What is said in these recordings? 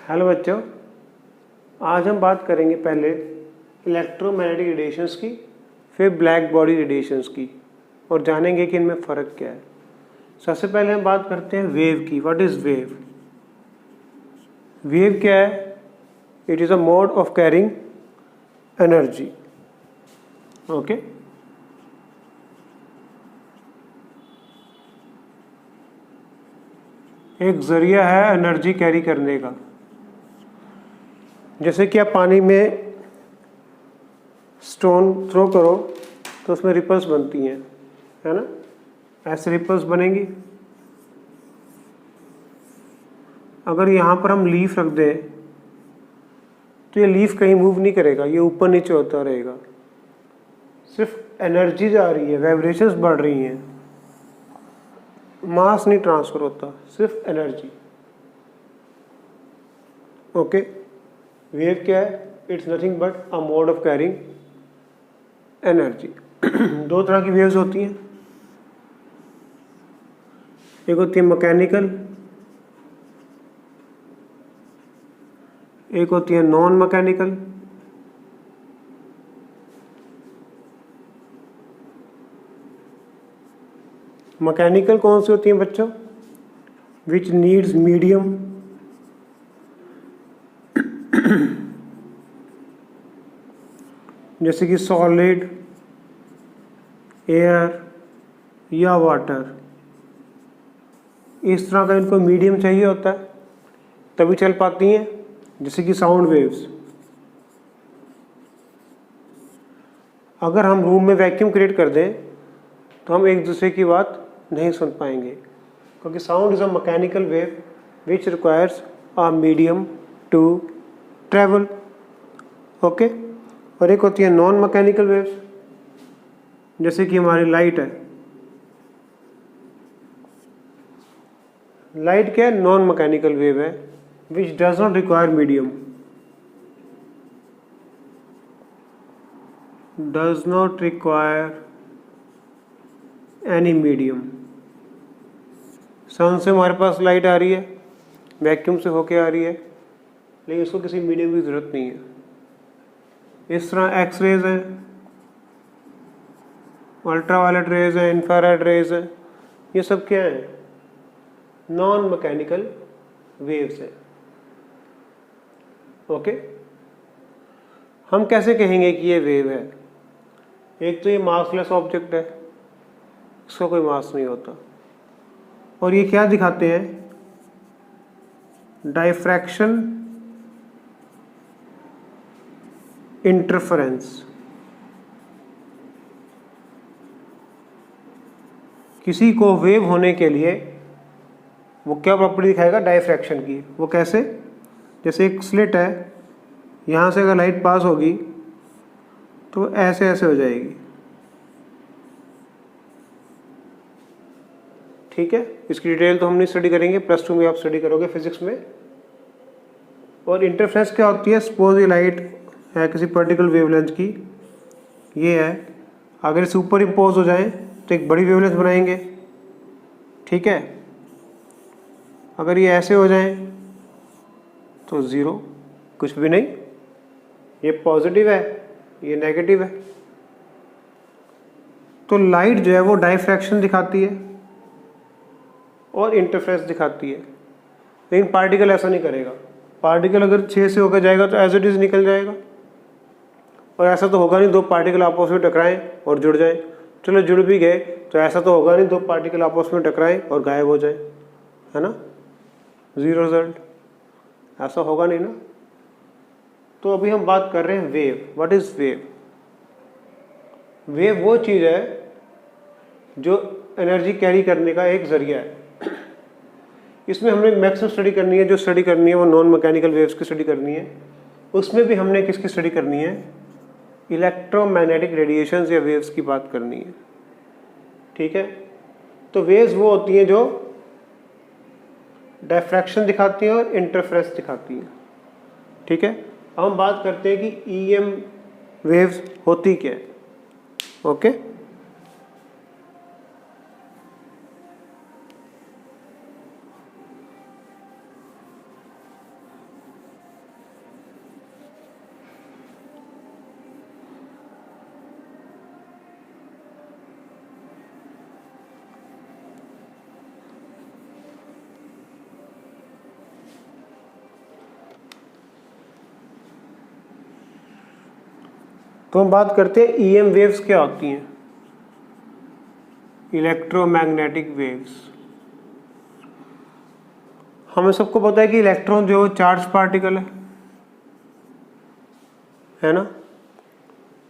Hello बच्चों, आज हम बात करेंगे पहले इलेक्ट्रोमैग्नेटिक रेडिएशंस की, फिर ब्लैक बॉडी रेडिएशंस की और जानेंगे कि इनमें फ़र्क क्या है। सबसे पहले हम बात करते हैं वेव की। What is wave? वेव क्या है? It is a mode of carrying energy. Okay, एक जरिया है एनर्जी कैरी करने का। जैसे कि आप पानी में स्टोन थ्रो करो तो उसमें रिपल्स बनती हैं, है ना? ऐसे रिपल्स बनेंगी। अगर यहाँ पर हम लीफ रख दें तो ये लीफ कहीं मूव नहीं करेगा, ये ऊपर नीचे होता रहेगा। सिर्फ एनर्जी जा रही है, वाइब्रेशंस बढ़ रही हैं, मास नहीं ट्रांसफर होता, सिर्फ एनर्जी। ओके, वेव क्या है? It's nothing but a mode of carrying energy. दो तरह की वेव्स होती हैं, एक होती है मैकेनिकल, एक होती है नॉन मैकेनिकल। मैकेनिकल कौन सी होती हैं बच्चों? विच नीड्स मीडियम, जैसे कि सॉलिड, एयर या वाटर। इस तरह का इनको मीडियम चाहिए होता है तभी चल पाती हैं, जैसे कि साउंड वेव्स। अगर हम रूम में वैक्यूम क्रिएट कर दें तो हम एक दूसरे की बात नहीं सुन पाएंगे, क्योंकि sound is a mechanical wave which requires a medium to travel. Okay, और एक होती है नॉन मैकेनिकल वेव्स, जैसे कि हमारी लाइट है। लाइट क्या है? नॉन मैकेनिकल वेव है which does not require medium, does not require any medium. Sun से हमारे पास लाइट आ रही है, वैक्यूम से होके आ रही है, लेकिन उसको किसी मीडियम की ज़रूरत नहीं है। इस तरह एक्स रेज हैं, अल्ट्रावायलेट रेज हैं, इंफ्रारेड रेज हैं, ये सब क्या है? नॉन मैकेनिकल वेव्स है। ओके, हम कैसे कहेंगे कि ये वेव है? एक तो ये मासलेस ऑब्जेक्ट है, इसका कोई मास नहीं होता, और ये क्या दिखाते हैं? Diffraction, interference. किसी को वेव होने के लिए वो क्या प्रॉपर्टी दिखाएगा? डायफ्रैक्शन की। वो कैसे? जैसे एक स्लिट है, यहाँ से अगर लाइट पास होगी तो ऐसे ऐसे हो जाएगी, ठीक है? इसकी डिटेल तो हम नहीं स्टडी करेंगे, +2 में आप स्टडी करोगे फिजिक्स में। और इंटरफेरेंस क्या होती है? सपोज ये लाइट है किसी पर्टिकुलर वेवलेंथ की, ये है, अगर इसे ऊपर इम्पोज हो जाए तो एक बड़ी वेवलेंथ बनाएंगे, ठीक है? अगर ये ऐसे हो जाए तो ज़ीरो, कुछ भी नहीं। ये पॉजिटिव है, ये नेगेटिव है। तो लाइट जो है वो डायफ्रैक्शन दिखाती है और इंटरफेरेंस दिखाती है, लेकिन पार्टिकल ऐसा नहीं करेगा। पार्टिकल अगर 6 से होकर जाएगा तो एज इट इज निकल जाएगा, और ऐसा तो होगा नहीं दो पार्टिकल आपस में टकराएं और जुड़ जाएं। चलो जुड़ भी गए तो ऐसा तो होगा नहीं दो पार्टिकल आपस में टकराएं और गायब हो जाए, है ना? ज़ीरो रिजल्ट, ऐसा होगा नहीं ना। तो अभी हम बात कर रहे हैं wave. What is wave? Wave वो चीज़ है जो एनर्जी कैरी करने का एक जरिया है। इसमें हमने मैक्सिमम स्टडी करनी है, जो स्टडी करनी है वो नॉन मैकेनिकल वेव्स की स्टडी करनी है। उसमें भी हमने किसकी स्टडी करनी है? इलेक्ट्रोमैग्नेटिक रेडिएशंस या वेव्स की बात करनी है, ठीक है? तो वेव्स वो होती हैं जो डायफ्रैक्शन दिखाती हैं और इंटरफेरेंस दिखाती हैं, ठीक है? अब हम बात करते हैं कि ईएम वेव्स होती क्या है। ओके, तो हम बात करते हैं ईएम वेव्स क्या होती हैं। इलेक्ट्रोमैग्नेटिक वेव्स, हमें सबको पता है कि इलेक्ट्रॉन जो चार्ज पार्टिकल है ना।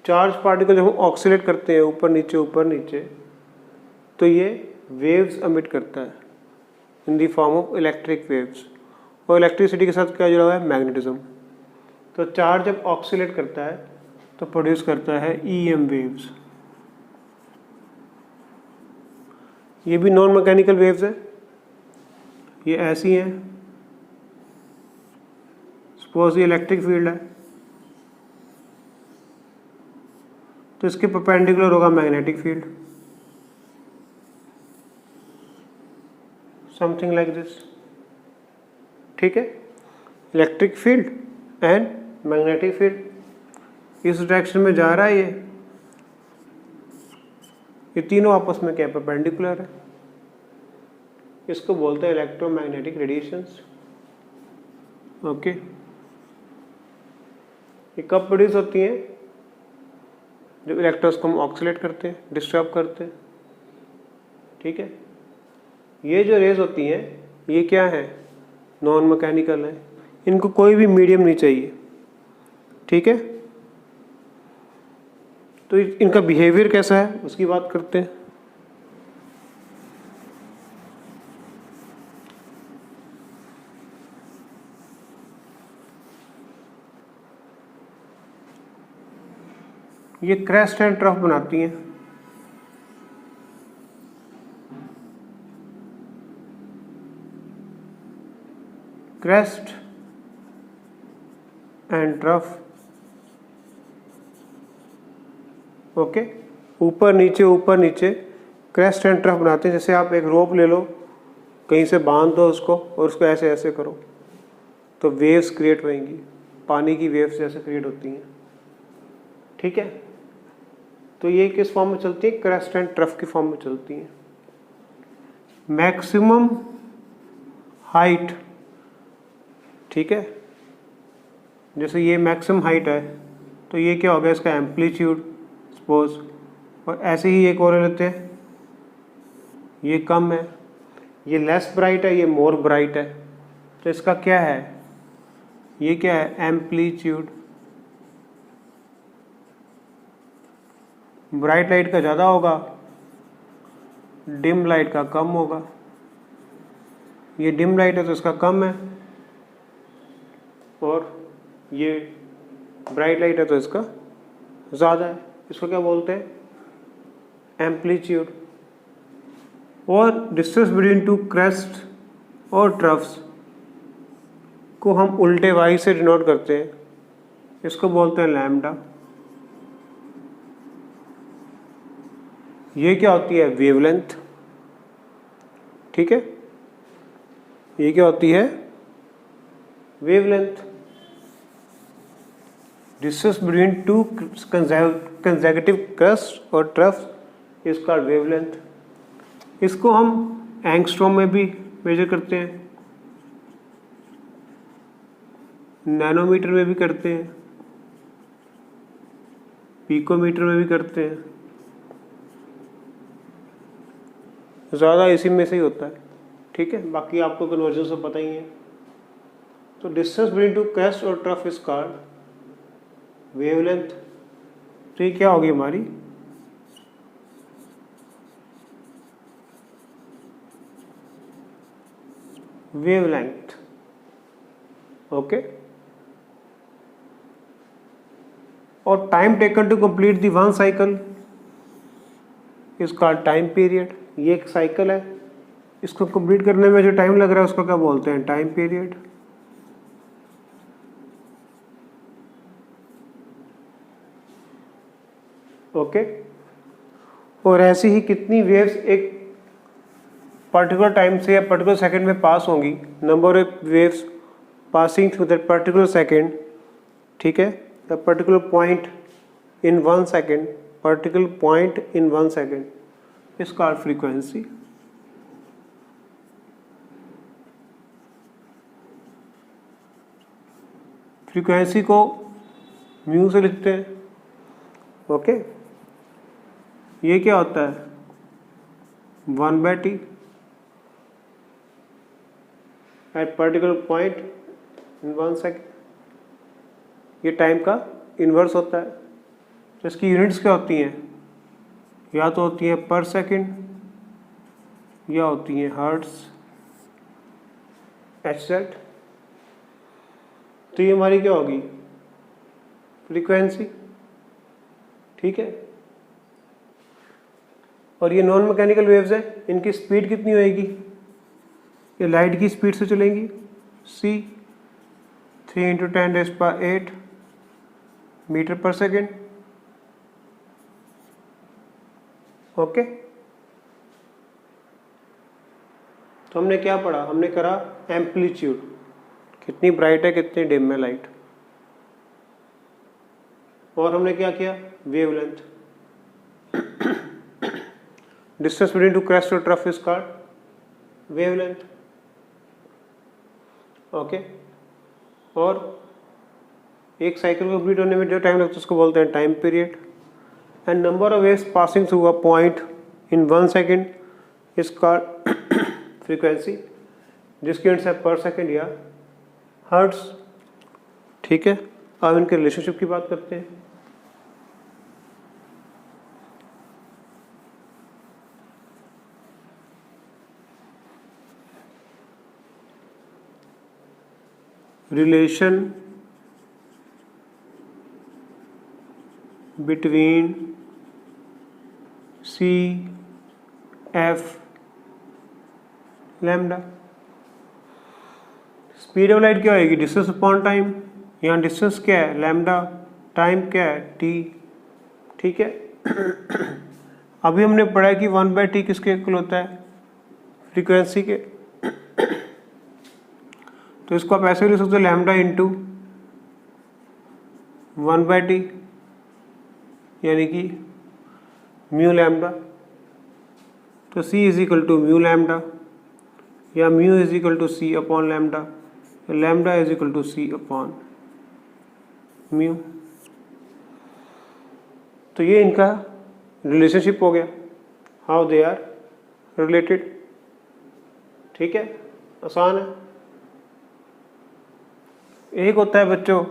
चार्ज पार्टिकल जब हम ऑक्सीलेट करते हैं ऊपर नीचे, तो ये वेव्स एमिट करता है in the form of electric waves. और इलेक्ट्रिसिटी के साथ क्या जुड़ा हुआ है, मैग्नेटिज्म। तो चार्ज जब ऑक्सीलेट करता है तो प्रोड्यूस करता है ईएम वेव्स। ये भी नॉन मैकेनिकल वेव्स है, ये ऐसी हैं। सपोज ये इलेक्ट्रिक फील्ड है, तो इसके परपेंडिकुलर होगा magnetic field, something like this. ठीक है, electric field and magnetic field इस डायरेक्शन में जा रहा है। ये तीनों आपस में क्या परपेंडिकुलर है। इसको बोलते हैं इलेक्ट्रोमैग्नेटिक रेडिएशंस। ओके, ये कब प्रोड्यूस होती हैं, जब इलेक्ट्रॉन्स को हम ऑक्सीलेट करते हैं, डिस्टर्ब करते हैं। ठीक है, ये जो रेज होती हैं ये क्या है, नॉन मैकेनिकल है, इनको कोई भी मीडियम नहीं चाहिए। ठीक है, तो इनका बिहेवियर कैसा है उसकी बात करते हैं। ये क्रेस्ट एंड ट्रफ बनाती हैं। क्रेस्ट एंड ट्रफ, ओके, ऊपर नीचे क्रेस्ट एंड ट्रफ बनाते हैं। जैसे आप एक रोप ले लो, कहीं से बांध दो उसको और उसको ऐसे ऐसे करो तो वेव्स क्रिएट होंगी, पानी की वेव्स जैसे क्रिएट होती हैं। ठीक है, तो ये किस फॉर्म में चलती है, क्रेस्ट एंड ट्रफ की फॉर्म में चलती हैं। मैक्सिमम हाइट, ठीक है, जैसे ये मैक्सिमम हाइट है तो ये क्या हो गया, इसका एम्पलीट्यूड सपोज। और ऐसे ही एक और लेते हैं, ये कम है, ये लेस ब्राइट है, ये मोर ब्राइट है, तो इसका क्या है, ये क्या है, एम्पलीट्यूड। ब्राइट लाइट का ज़्यादा होगा, डिम लाइट का कम होगा। ये डिम लाइट है तो इसका कम है, और ये ब्राइट लाइट है तो इसका ज़्यादा है। इसको क्या बोलते हैं, एम्पलीट्यूड। और डिस्टेंस बिटवीन टू क्रेस्ट और ट्रफ्स को हम उल्टे वाई से डिनोट करते हैं, इसको बोलते हैं लैम्डा। ये क्या होती है, वेवलेंथ। ठीक है, ये क्या होती है, wavelength. Distance between to consecutive crust और ट्रफ्स इज कॉल्ड वेवलेंथ। इसको हम एंगस्ट्रॉम में भी मेजर करते हैं, नैनोमीटर में भी करते हैं, पिकोमीटर में भी करते हैं, ज़्यादा इसी में से ही होता है। ठीक है, बाकी आपको कन्वर्जन सब पता ही है। तो डिस्टेंस बिटवीन टू क्रेस्ट और ट्रफ इज कॉल्ड वेवलेंथ। तो ये क्या होगी हमारी, वेवलेंथ। ओके, और time taken to complete the one cycle is called time period. ये एक साइकिल है, इसको कंप्लीट करने में जो टाइम लग रहा है उसको क्या बोलते हैं, टाइम पीरियड। ओके, और ऐसी ही कितनी वेव्स एक पर्टिकुलर टाइम से या पर्टिकुलर सेकंड में पास होंगी, number of waves passing through that particular second. ठीक है, the particular point in 1 second, particular point in 1 second is called frequency. Frequency को म्यू से लिखते हैं, ओके, ये क्या होता है 1/t at particular point in 1 second. ये टाइम का इन्वर्स होता है। तो इसकी यूनिट्स क्या होती हैं, या तो होती है पर सेकेंड या होती हैं हर्ट्स, HZ। तो ये हमारी क्या होगी फ्रीक्वेंसी, ठीक है। और ये नॉन मैकेनिकल वेव्स है, इनकी स्पीड कितनी होएगी, ये लाइट की स्पीड से चलेंगी c 3 × 10⁸ मीटर पर सेकेंड। ओके, तो हमने क्या पढ़ा, हमने करा एम्पलीट्यूड, कितनी ब्राइट है कितनी डिम है लाइट, और हमने क्या किया wavelength, distance between two crest और trough is called wavelength. Okay, और एक साइकिल कंप्लीट होने में जो टाइम लगता है उसको बोलते हैं time period. And number of waves passing through a point in 1 second is called frequency, जिसकी यूनिट्स है पर सेकेंड या हर्ट्स, ठीक है। अब इनके रिलेशनशिप की बात करते हैं। Relation between C F lambda. Speed of light क्या होगी डिस्टेंस अपॉन टाइम, यहाँ डिस्टेंस क्या है लैम्डा, टाइम क्या है t, ठीक है। अभी हमने पढ़ा है कि 1/t किसके इक्वल होता है फ्रीक्वेंसी के। तो इसको आप ऐसे भी लिख सकते हो लैम्डा इंटू 1/t, यानी कि म्यू लैम्डा। तो c is equal to mu lambda, या mu is equal to c upon lambda, lambda is equal to c upon mu. तो ये इनका रिलेशनशिप हो गया, हाउ दे आर रिलेटेड, ठीक है, आसान है। एक होता है बच्चों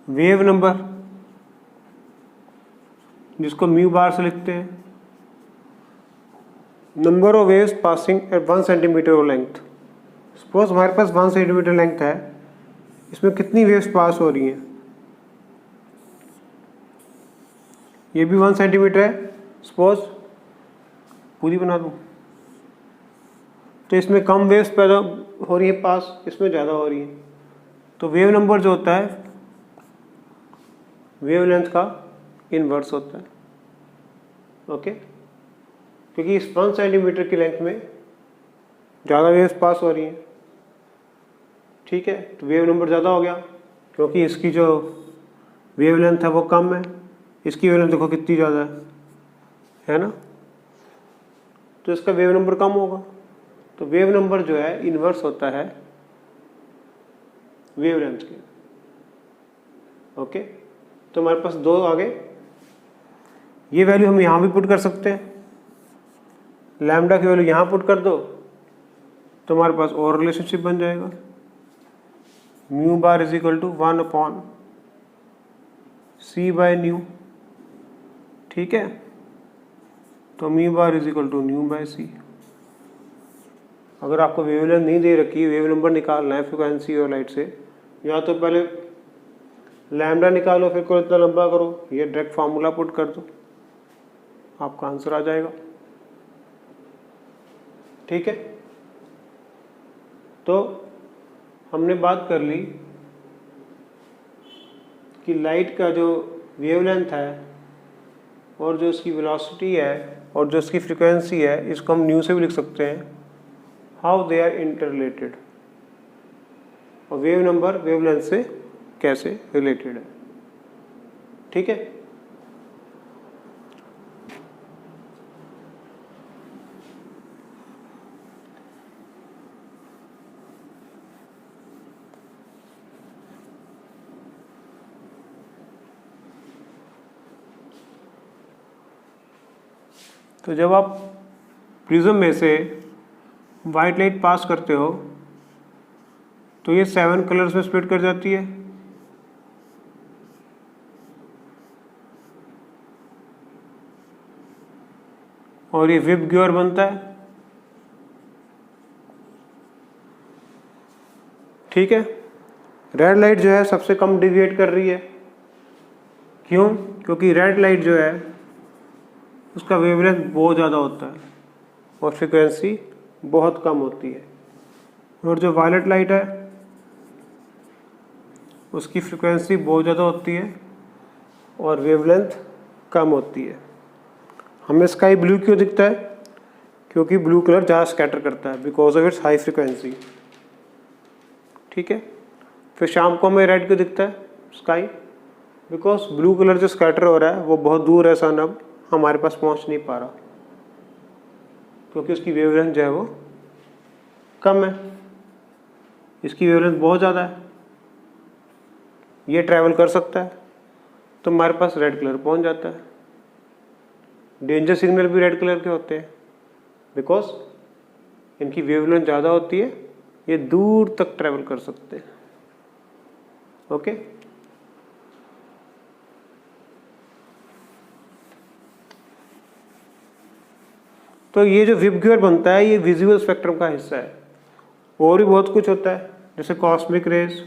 वेव नंबर, जिसको म्यू बार से लिखते हैं, number of waves passing at 1 centimetre of length. Suppose हमारे पास 1 सेंटीमीटर लेंथ है, इसमें कितनी वेव्स पास हो रही हैं, ये भी 1 सेंटीमीटर है, सपोज पूरी बना दूं, तो इसमें कम वेव्स पैदा हो रही है पास, इसमें ज़्यादा हो रही है। तो वेव नंबर जो होता है वेव लेंथ का इनवर्स होता है, ओके। क्योंकि इस 1 सेंटीमीटर की लेंथ में ज़्यादा वेव्स पास हो रही हैं, ठीक है। तो वेव नंबर ज़्यादा हो गया, क्योंकि इसकी जो वेव लेंथ है वो कम है, इसकी वेव लेंथ देखो कितनी ज़्यादा है ना, तो इसका वेव नंबर कम होगा। तो वेव नंबर जो है इनवर्स होता है वेव लेंथ के, ओके। तो हमारे पास दो आ गए, ये वैल्यू हम यहाँ भी पुट कर सकते हैं, लैम्डा की वैल्यू यहाँ पुट कर दो तो हमारे पास और रिलेशनशिप बन जाएगा, mu bar is equal to 1 upon c by nu, ठीक है। तो mu bar is equal to nu by C. अगर आपको वेवलेंथ नहीं दे रखी, वेव नंबर निकालना है फ्रिक्वेंसी और लाइट से, या तो पहले लैम्डा निकालो फिर को इतना लंबा करो, ये डायरेक्ट फार्मूला पुट कर दो, आपका आंसर आ जाएगा, ठीक है। तो हमने बात कर ली कि लाइट का जो वेवलेंथ है और जो उसकी वेलोसिटी है और जो उसकी फ्रीक्वेंसी है, इसको हम न्यू से भी लिख सकते हैं, हाउ दे आर इंटररिलेटेड, और वेव नंबर वेवलेंथ से कैसे रिलेटेड है, ठीक है। तो जब आप प्रिज्म में से वाइट लाइट पास करते हो तो ये 7 कलर्स में स्प्लिट कर जाती है। और ये विप ग्योर बनता है। ठीक है, रेड लाइट जो है सबसे कम डिविएट कर रही है। क्यों? क्योंकि रेड लाइट जो है उसका वेवलेंथ बहुत ज़्यादा होता है और फ्रिक्वेंसी बहुत कम होती है। और जो वायलेट लाइट है उसकी फ्रिक्वेंसी बहुत ज़्यादा होती है और वेवलेंथ कम होती है। हमें स्काई ब्लू क्यों दिखता है? क्योंकि ब्लू कलर ज़्यादा स्कैटर करता है because of its high frequency. ठीक है, फिर शाम को हमें रेड क्यों दिखता है स्काई? बिकॉज ब्लू कलर जो स्कैटर हो रहा है वो बहुत दूर है सन, अब हमारे पास पहुंच नहीं पा रहा क्योंकि उसकी वेवलेंथ जो है वो कम है। इसकी वेवलेंथ बहुत ज़्यादा है, ये ट्रैवल कर सकता है तो हमारे पास रेड कलर पहुंच जाता है। डेंजर सिग्नल भी रेड कलर के होते हैं बिकॉज इनकी वेवलेंथ ज़्यादा होती है, ये दूर तक ट्रैवल कर सकते हैं। ओके, तो ये जो विप ग्योर बनता है ये विजुअल स्पेक्ट्रम का हिस्सा है। और भी बहुत कुछ होता है जैसे कॉस्मिक रेज,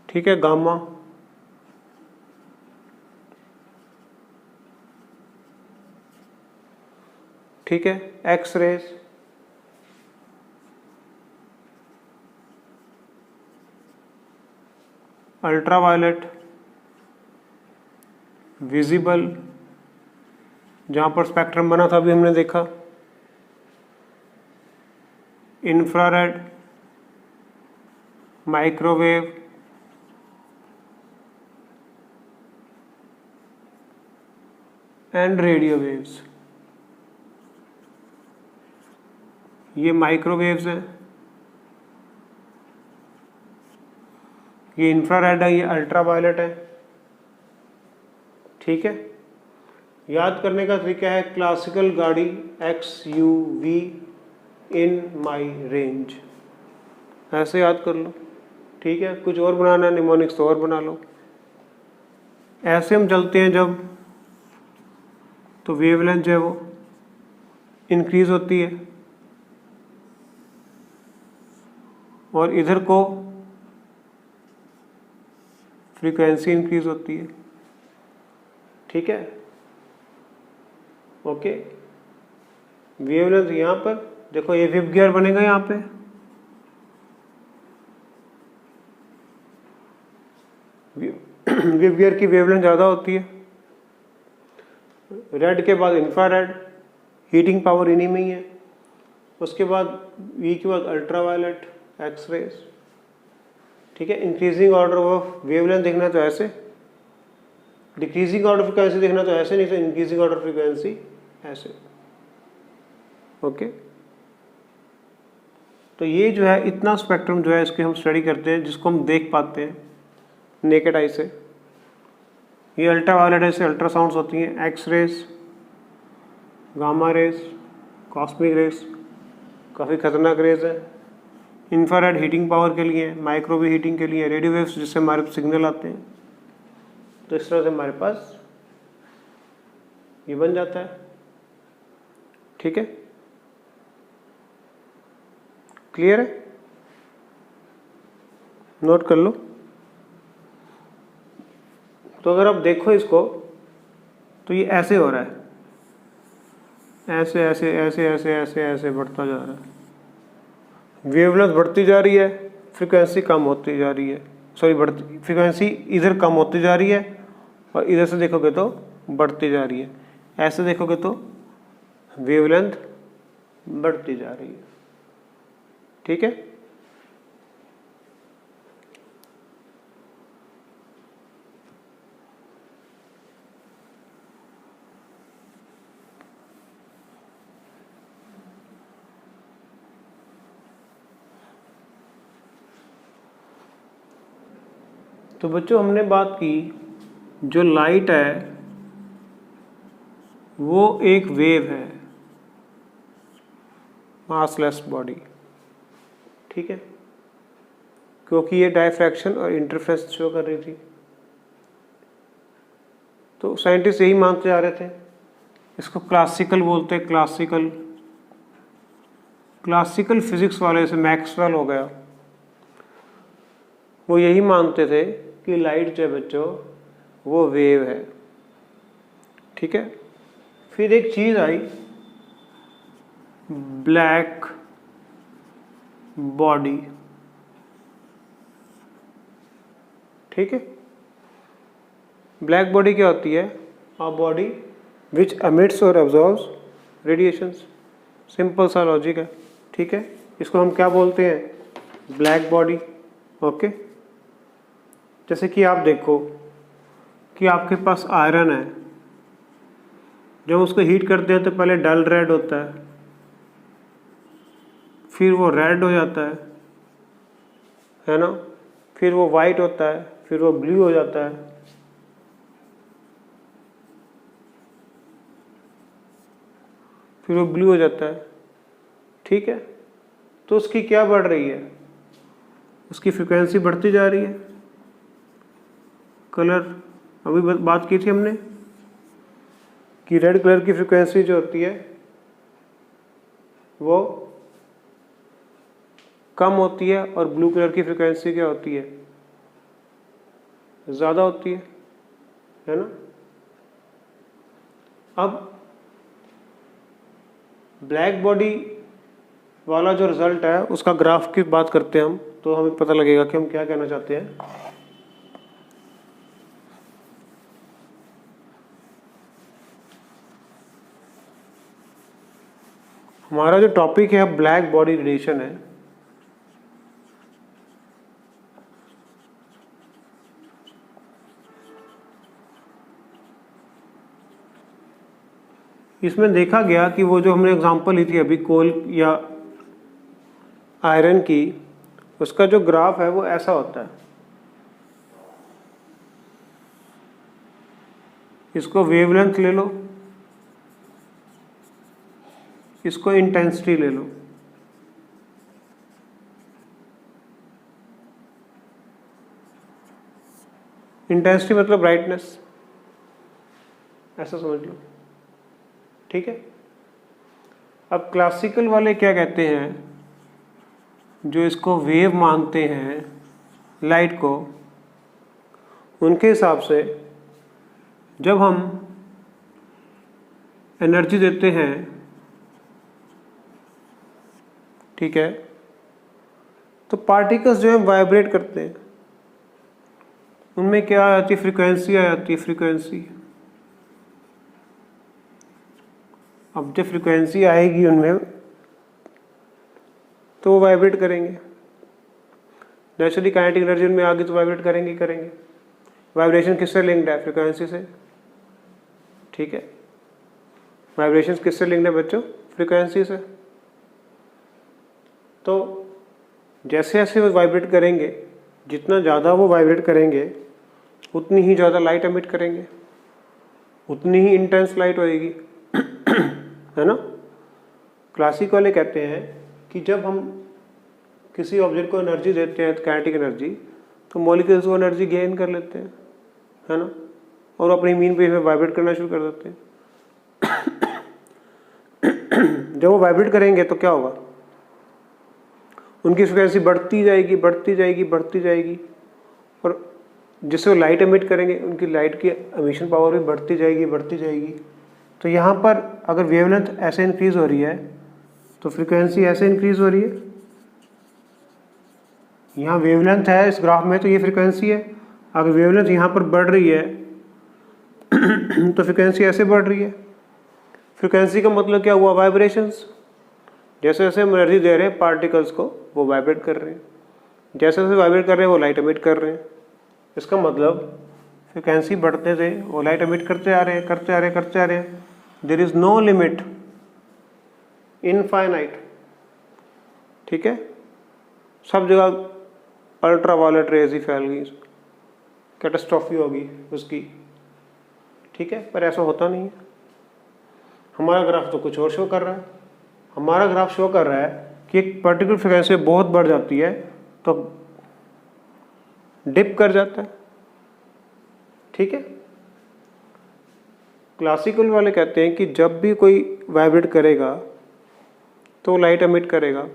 ठीक है, गामा, ठीक है, एक्स रेज, अल्ट्रावायलेट, विजिबल जहां पर स्पेक्ट्रम बना था अभी हमने देखा, infrared, microwave, and radio waves. ये माइक्रोवेव्स हैं, ये इंफ्रारेड है, ये अल्ट्रावायलेट है। ठीक है, याद करने का तरीका है क्लासिकल गाड़ी XUV इन माई रेंज, ऐसे याद कर लो। ठीक है, कुछ और बनाना है निमोनिक्स तो और बना लो। ऐसे हम चलते हैं जब तो वेवलेंथ जो है वो इंक्रीज होती है और इधर को फ्रीक्वेंसी इंक्रीज होती है। ठीक है, ओके, वेवलेंथ यहाँ पर देखो, ये विप गियर बनेगा यहाँ पे, विप गियर की वेवलेंथ ज़्यादा होती है। रेड के बाद इंफ्रारेड, हीटिंग पावर इन्हीं में ही है। उसके बाद वी के बाद अल्ट्रावायलेट, एक्स रेज। ठीक है, इंक्रीजिंग ऑर्डर ऑफ वेवलेंथ देखना तो ऐसे, डिक्रीजिंग ऑर्डर फ्रिक्वेंसी देखना तो ऐसे, नहीं तो इंक्रीजिंग ऑर्डर फ्रिक्वेंसी ऐसे। ओके, तो ये जो है इतना स्पेक्ट्रम जो है इसके हम स्टडी करते हैं जिसको हम देख पाते हैं नेकेड आई से। ये अल्ट्रावायलेट ऐसे अल्ट्रासाउंड्स होती हैं, X rays, gamma rays, cosmic rays, काफ़ी खतरनाक रेज है। इंफ्रारेड हीटिंग पावर के लिए, माइक्रोवेव हीटिंग के लिए, रेडियो वेव्स जिससे हमारे सिग्नल आते हैं। तो इस तरह से हमारे पास ये बन जाता है। ठीक है, क्लियर है? नोट कर लो। तो अगर आप देखो इसको तो ये ऐसे हो रहा है, ऐसे ऐसे ऐसे ऐसे ऐसे ऐसे बढ़ता जा रहा है। वेवलेंथ बढ़ती जा रही है, फ्रीक्वेंसी कम होती जा रही है, सॉरी बढ़ती, फ्रीक्वेंसी इधर कम होती जा रही है और इधर से देखोगे तो बढ़ती जा रही है। ऐसे देखोगे तो वेवलेंथ बढ़ती जा रही है। ठीक है, तो बच्चों हमने बात की जो लाइट है वो एक वेव है, मासलेस बॉडी, ठीक है, क्योंकि ये डायफ्रैक्शन और इंटरफेरेंस शो कर रही थी। तो साइंटिस्ट यही मानते जा रहे थे। इसको क्लासिकल बोलते हैं, क्लासिकल फिजिक्स वाले से मैक्सवेल हो गया, वो यही मानते थे कि लाइट जो है बच्चों वो वेव है, ठीक है। फिर एक चीज आई, ब्लैक बॉडी, ठीक है। ब्लैक बॉडी क्या होती है? अ बॉडी विच एमिट्स और एब्जॉर्ब्स रेडिएशंस, सिंपल सा लॉजिक है, ठीक है। इसको हम क्या बोलते हैं? Black body, okay. जैसे कि आप देखो कि आपके पास आयरन है, जब उसको हीट करते हैं तो पहले डल रेड होता है, फिर वो रेड हो जाता है ना, फिर वो वाइट होता है, फिर वो ब्लू हो जाता है, फिर वो ब्लू हो जाता है, ठीक है। तो उसकी क्या बढ़ रही है? उसकी फ्रिक्वेंसी बढ़ती जा रही है। कलर अभी बात की थी हमने कि रेड कलर की फ्रिक्वेंसी जो होती है वो कम होती है और ब्लू कलर की फ्रिक्वेंसी क्या होती है? ज़्यादा होती है ना। अब ब्लैक बॉडी वाला जो रिजल्ट है उसका ग्राफ की बात करते हैं हम, तो हमें पता लगेगा कि हम क्या कहना चाहते हैं। हमारा जो टॉपिक है ब्लैक बॉडी रेडिएशन है। इसमें देखा गया कि वो जो हमने एग्जांपल ली थी अभी कोल या आयरन की, उसका जो ग्राफ है वो ऐसा होता है। इसको वेवलेंथ ले लो, इसको इंटेंसिटी ले लो। इंटेंसिटी मतलब ब्राइटनेस, ऐसा समझ लो, ठीक है। अब क्लासिकल वाले क्या कहते हैं, जो इसको वेव मानते हैं लाइट को, उनके हिसाब से जब हम एनर्जी देते हैं, ठीक है, तो पार्टिकल्स जो है वाइब्रेट करते हैं। उनमें क्या आ जाती है? फ्रीक्वेंसी आ जाती है, फ्रीक्वेंसी। अब जब फ्रीक्वेंसी आएगी उनमें तो वो वाइब्रेट करेंगे। नेचुरली काइनेटिक एनर्जी उनमें आ गई तो वाइब्रेट करेंगे। वाइब्रेशन किससे लिंक्ड है? फ्रीक्वेंसी से, ठीक है। वाइब्रेशन किससे लिंक्ड है बच्चों? फ्रीक्वेंसी से। तो जैसे जैसे वो वाइब्रेट करेंगे, जितना ज़्यादा वो वाइब्रेट करेंगे उतनी ही ज़्यादा लाइट एमिट करेंगे, उतनी ही इंटेंस लाइट होएगी है ना। क्लासिक वाले कहते हैं कि जब हम किसी ऑब्जेक्ट को एनर्जी देते हैं, काइनेटिक एनर्जी, तो मॉलिक्यूल्स वो एनर्जी गेन कर लेते हैं, है ना, और अपनी मीन पेस में वाइब्रेट करना शुरू कर देते हैं। जब वो वाइब्रेट करेंगे तो क्या होगा? उनकी फ्रिक्वेंसी बढ़ती जाएगी, और जिससे वो लाइट एमिट करेंगे उनकी लाइट की एमिशन पावर भी बढ़ती जाएगी। तो यहाँ पर अगर वेवलेंथ ऐसे इंक्रीज हो रही है तो फ्रीक्वेंसी ऐसे इंक्रीज हो रही है। यहाँ वेवलेंथ है इस ग्राफ में तो ये फ्रीक्वेंसी है। अगर वेवलेंथ यहाँ पर बढ़ रही है तो फ्रीक्वेंसी ऐसे बढ़ रही है। फ्रीक्वेंसी का मतलब क्या हुआ? वाइब्रेशंस। जैसे जैसे हम एनर्जी दे रहे हैं पार्टिकल्स को, वो वाइब्रेट कर रहे हैं। जैसे जैसे वाइब्रेट कर रहे हैं वो लाइट एमिट कर रहे हैं। इसका मतलब फ्रीक्वेंसी बढ़ते थे वो लाइट एमिट करते आ रहे हैं। There is no limit, infinite, ठीक है। सब जगह अल्ट्रा वायलेट रेज ही फैल गई, कैटास्ट्रॉफी होगी उसकी, ठीक है, पर ऐसा होता नहीं है। हमारा ग्राफ तो कुछ और शो कर रहा है। हमारा ग्राफ शो कर रहा है कि एक पर्टिकुलर फ्रिक्वेंसी बहुत बढ़ जाती है तो डिप कर जाता है। ठीक है, क्लासिकल वाले कहते हैं कि जब भी कोई वाइब्रेट करेगा तो लाइट एमिट करेगा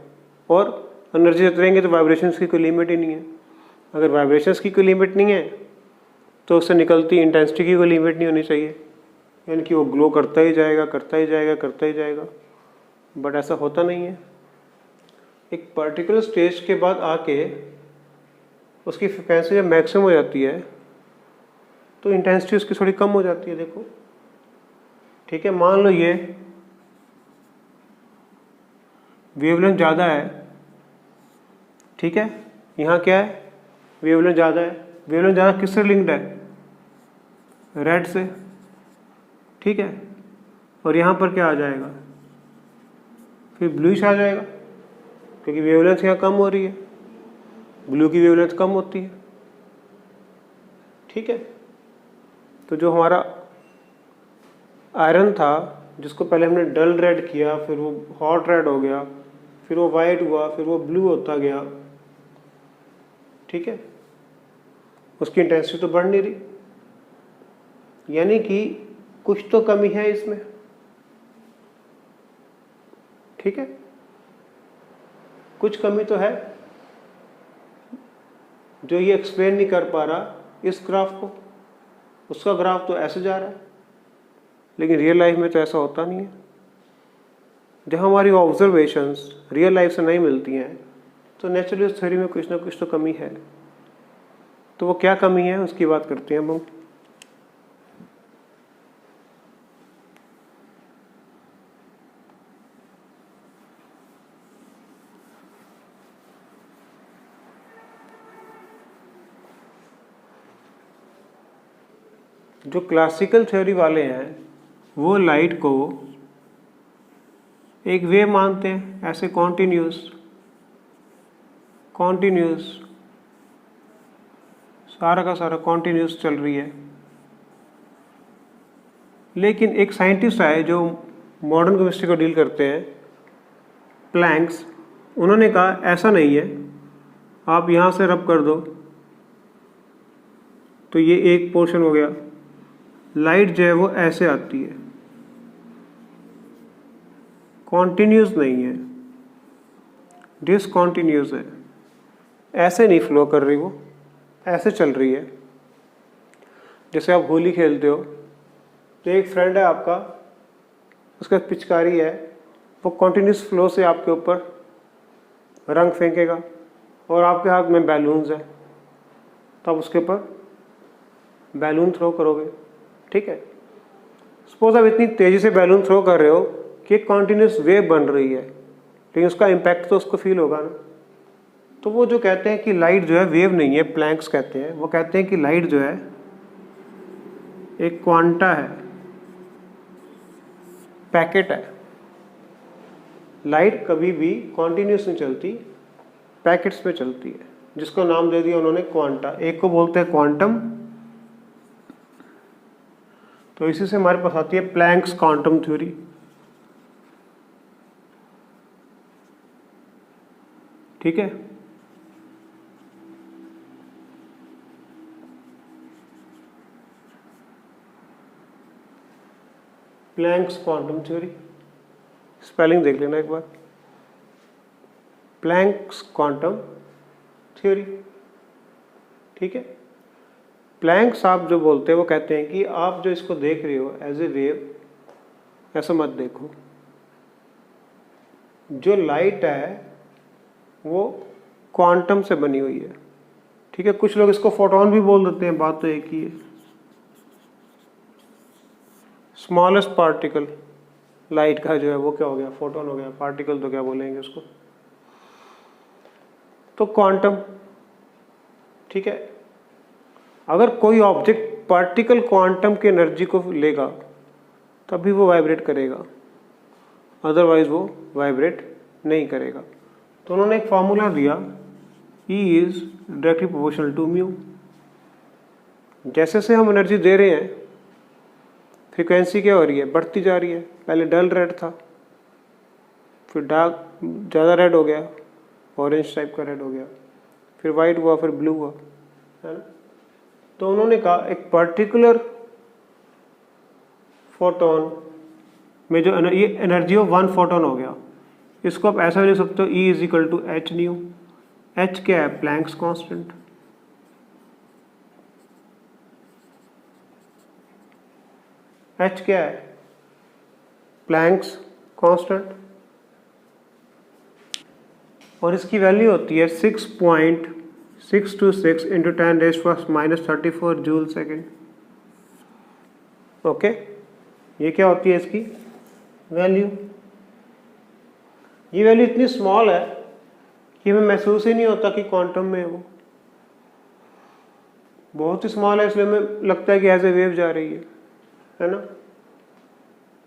और एनर्जी देते रहेंगे, तो वाइब्रेशंस की कोई लिमिट ही नहीं है। अगर वाइब्रेशंस की कोई लिमिट नहीं है तो उससे निकलती इंटेंसिटी की कोई लिमिट नहीं होनी चाहिए, यानी कि वो ग्लो करता ही जाएगा, करता ही जाएगा, करता ही जाएगा। बट ऐसा होता नहीं है। एक पर्टिकुलर स्टेज के बाद आके उसकी फ्रिक्वेंसी जब मैक्सिमम हो जाती है तो इंटेंसिटी उसकी थोड़ी कम हो जाती है। देखो, ठीक है, मान लो ये वेवलेंथ ज़्यादा है, ठीक है, यहाँ क्या है, वेवलेंथ ज़्यादा है। वेवलेंथ ज़्यादा किससे लिंक्ड है? रेड से, ठीक है। और यहाँ पर क्या आ जाएगा? फिर ब्लूइश आ जाएगा, क्योंकि वेवलेंथ यहाँ कम हो रही है, ब्लू की वेवलेंथ कम होती है। ठीक है, तो जो हमारा आयरन था जिसको पहले हमने डल रेड किया, फिर वो हॉट रेड हो गया, फिर वो वाइट हुआ, फिर वो ब्लू होता गया, ठीक है, उसकी इंटेंसिटी तो बढ़ नहीं रही, यानी कि कुछ तो कमी है इसमें। ठीक है, कुछ कमी तो है जो ये एक्सप्लेन नहीं कर पा रहा इस ग्राफ को। उसका ग्राफ तो ऐसे जा रहा है, लेकिन रियल लाइफ में तो ऐसा होता नहीं है। जब हमारी ऑब्जर्वेशंस रियल लाइफ से नहीं मिलती हैं तो नेचुरली उस थ्योरी में कुछ ना कुछ तो कमी है। तो वो क्या कमी है उसकी बात करते हैं हम। जो क्लासिकल थ्योरी वाले हैं वो लाइट को एक वेव मानते हैं, ऐसे कॉन्टिन्यूस सारा का सारा कॉन्टिन्यूस चल रही है। लेकिन एक साइंटिस्ट आए जो मॉडर्न केमिस्ट्री को डील करते हैं, प्लैंक्स, उन्होंने कहा ऐसा नहीं है, आप यहाँ से रब कर दो तो ये एक पोर्शन हो गया, लाइट जो है वो ऐसे आती है, कॉन्टिन्यूस नहीं है, डिसकॉन्टिन्यूस है, ऐसे नहीं फ्लो कर रही, वो ऐसे चल रही है। जैसे आप होली खेलते हो तो एक फ्रेंड है आपका, उसका पिचकारी है, वो कॉन्टिन्यूस फ्लो से आपके ऊपर रंग फेंकेगा और आपके हाथ में बैलून्स है, तो आप उसके ऊपर बैलून थ्रो करोगे। ठीक है, सपोज आप इतनी तेज़ी से बैलून थ्रो कर रहे हो कि एक कॉन्टिन्यूस वेव बन रही है, लेकिन उसका इम्पैक्ट तो उसको फील होगा ना। तो वो जो कहते हैं कि लाइट जो है वेव नहीं है, प्लैंक्स कहते हैं, वो कहते हैं कि लाइट जो है एक क्वांटा है, पैकेट है। लाइट कभी भी कॉन्टिन्यूस नहीं चलती, पैकेट्स में चलती है, जिसको नाम दे दिया उन्होंने क्वांटा। एक को बोलते हैं क्वांटम, तो इसी से हमारे पास आती है प्लैंक्स क्वांटम थ्योरी। ठीक है, प्लैंक्स क्वांटम थ्योरी, स्पेलिंग देख लेना एक बार, प्लैंक्स क्वांटम थ्योरी। ठीक है, प्लैंक्स आप जो बोलते हैं वो कहते हैं कि आप जो इसको देख रहे हो एज ए वेव, ऐसा मत देखो। जो लाइट है वो क्वांटम से बनी हुई है। ठीक है, कुछ लोग इसको फोटोन भी बोल देते हैं, बात तो एक ही है। स्मॉलेस्ट पार्टिकल लाइट का जो है वो क्या हो गया, फोटोन हो गया, पार्टिकल तो क्या बोलेंगे उसको, तो क्वांटम। ठीक है, अगर कोई ऑब्जेक्ट पार्टिकल क्वांटम की एनर्जी को लेगा तभी वो वाइब्रेट करेगा, अदरवाइज वो वाइब्रेट नहीं करेगा। तो उन्होंने एक फॉर्मूला दिया, E is directly proportional to mu. जैसे से हम एनर्जी दे रहे हैं फ्रीक्वेंसी क्या हो रही है, बढ़ती जा रही है। पहले डल रेड था, फिर डार्क ज़्यादा रेड हो गया, ऑरेंज टाइप का रेड हो गया, फिर वाइट हुआ, फिर ब्लू हुआ, है ना। तो उन्होंने कहा एक पर्टिकुलर फोटोन में जो ये एनर्जी ऑफ वन फोटोन हो गया, इसको आप ऐसा लिख सकते हो E is equal to H nu. H क्या है, प्लैंक्स कांस्टेंट। एच क्या है, प्लैंक्स कांस्टेंट, और इसकी वैल्यू होती है 6.626 इंटू 10⁻⁻34 जूल सेकेंड। ओके, ये क्या होती है इसकी वैल्यू। ये वैल्यू इतनी स्मॉल है कि हमें महसूस ही नहीं होता कि क्वांटम में है वो, बहुत ही स्मॉल है, इसलिए हमें लगता है कि एज ए वेव जा रही है ना।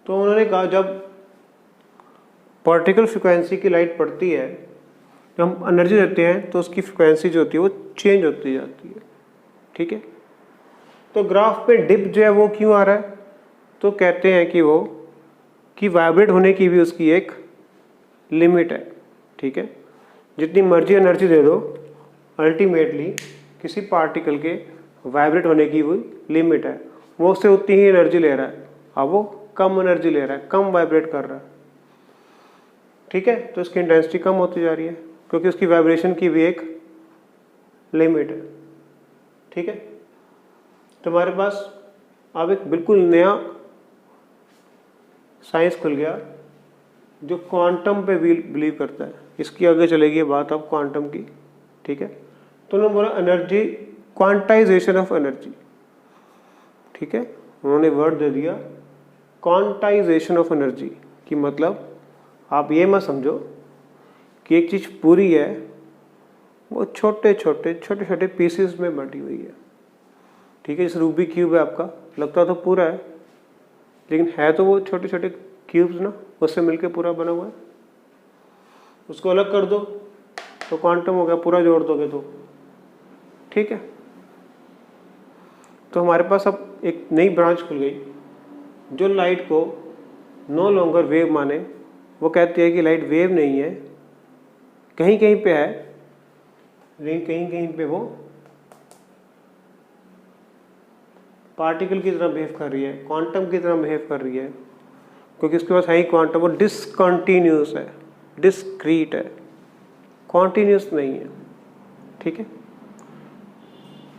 तो उन्होंने कहा जब पार्टिकल फ्रिक्वेंसी की लाइट पड़ती है, जब हम एनर्जी देते हैं तो उसकी फ्रिक्वेंसी जो होती है वो चेंज होती जाती है, ठीक है। तो ग्राफ पे डिप जो है वो क्यों आ रहा है, तो कहते हैं कि वो कि वाइब्रेट होने की भी उसकी एक लिमिट है, ठीक है। जितनी मर्जी एनर्जी दे दो, अल्टीमेटली किसी पार्टिकल के वाइब्रेट होने की वो लिमिट है, वो उससे उतनी ही एनर्जी ले रहा है। अब वो कम एनर्जी ले रहा है, कम वाइब्रेट कर रहा है, ठीक है। तो इसकी इंटेंसिटी कम होती जा रही है क्योंकि उसकी वाइब्रेशन की भी एक लिमिट है, ठीक है। तो हमारे पास अब एक बिल्कुल नया साइंस खुल गया जो क्वांटम पे बिलीव करता है। इसकी आगे चलेगी बात अब क्वांटम की, ठीक है। तो उन्होंने बोला एनर्जी, क्वांटाइजेशन ऑफ एनर्जी, ठीक है। उन्होंने वर्ड दे दिया क्वांटाइजेशन ऑफ एनर्जी, की मतलब आप ये मत समझो कि एक चीज़ पूरी है, वो छोटे छोटे पीसेस में बटी हुई है, ठीक है। जैसे रूबिक क्यूब है आपका, लगता तो पूरा है लेकिन है तो वो छोटे छोटे क्यूब्स ना, उससे मिलके पूरा बना हुआ है। उसको अलग कर दो तो क्वांटम हो गया, पूरा जोड़ दोगे तो, ठीक है। तो हमारे पास अब एक नई ब्रांच खुल गई जो लाइट को नो लॉन्गर वेव माने। वो कहती है कि लाइट वेव नहीं है, कहीं कहीं पे है लेकिन कहीं कहीं पे वो पार्टिकल की तरह बिहेव कर रही है, क्वांटम की तरह बिहेव कर रही है, क्योंकि उसके पास है ही क्वांटम। वो डिसकंटिन्यूस है, डिस्क्रीट है, कॉन्टिन्यूस नहीं है, ठीक है।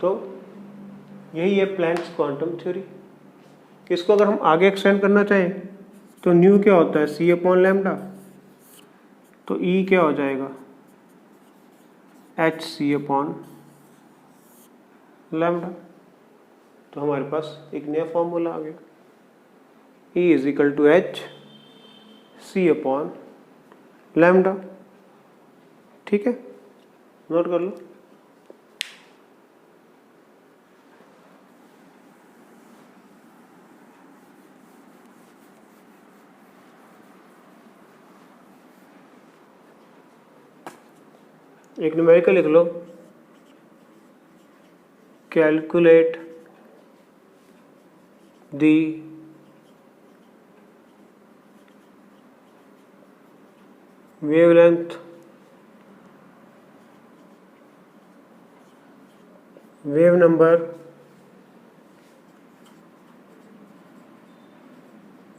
तो यही है प्लैंक्स क्वांटम थ्योरी। इसको अगर हम आगे एक्सटेंड करना चाहें तो न्यू क्या होता है, C अपॉन लैम्डा, तो E क्या हो जाएगा, HC अपॉन लैम्डा। तो हमारे पास एक नया फॉर्मूला आ गया, E is equal to HC upon lambda, ठीक है। नोट कर लो। एक न्यूमेरिकल लिख लो, calculate the wavelength wave number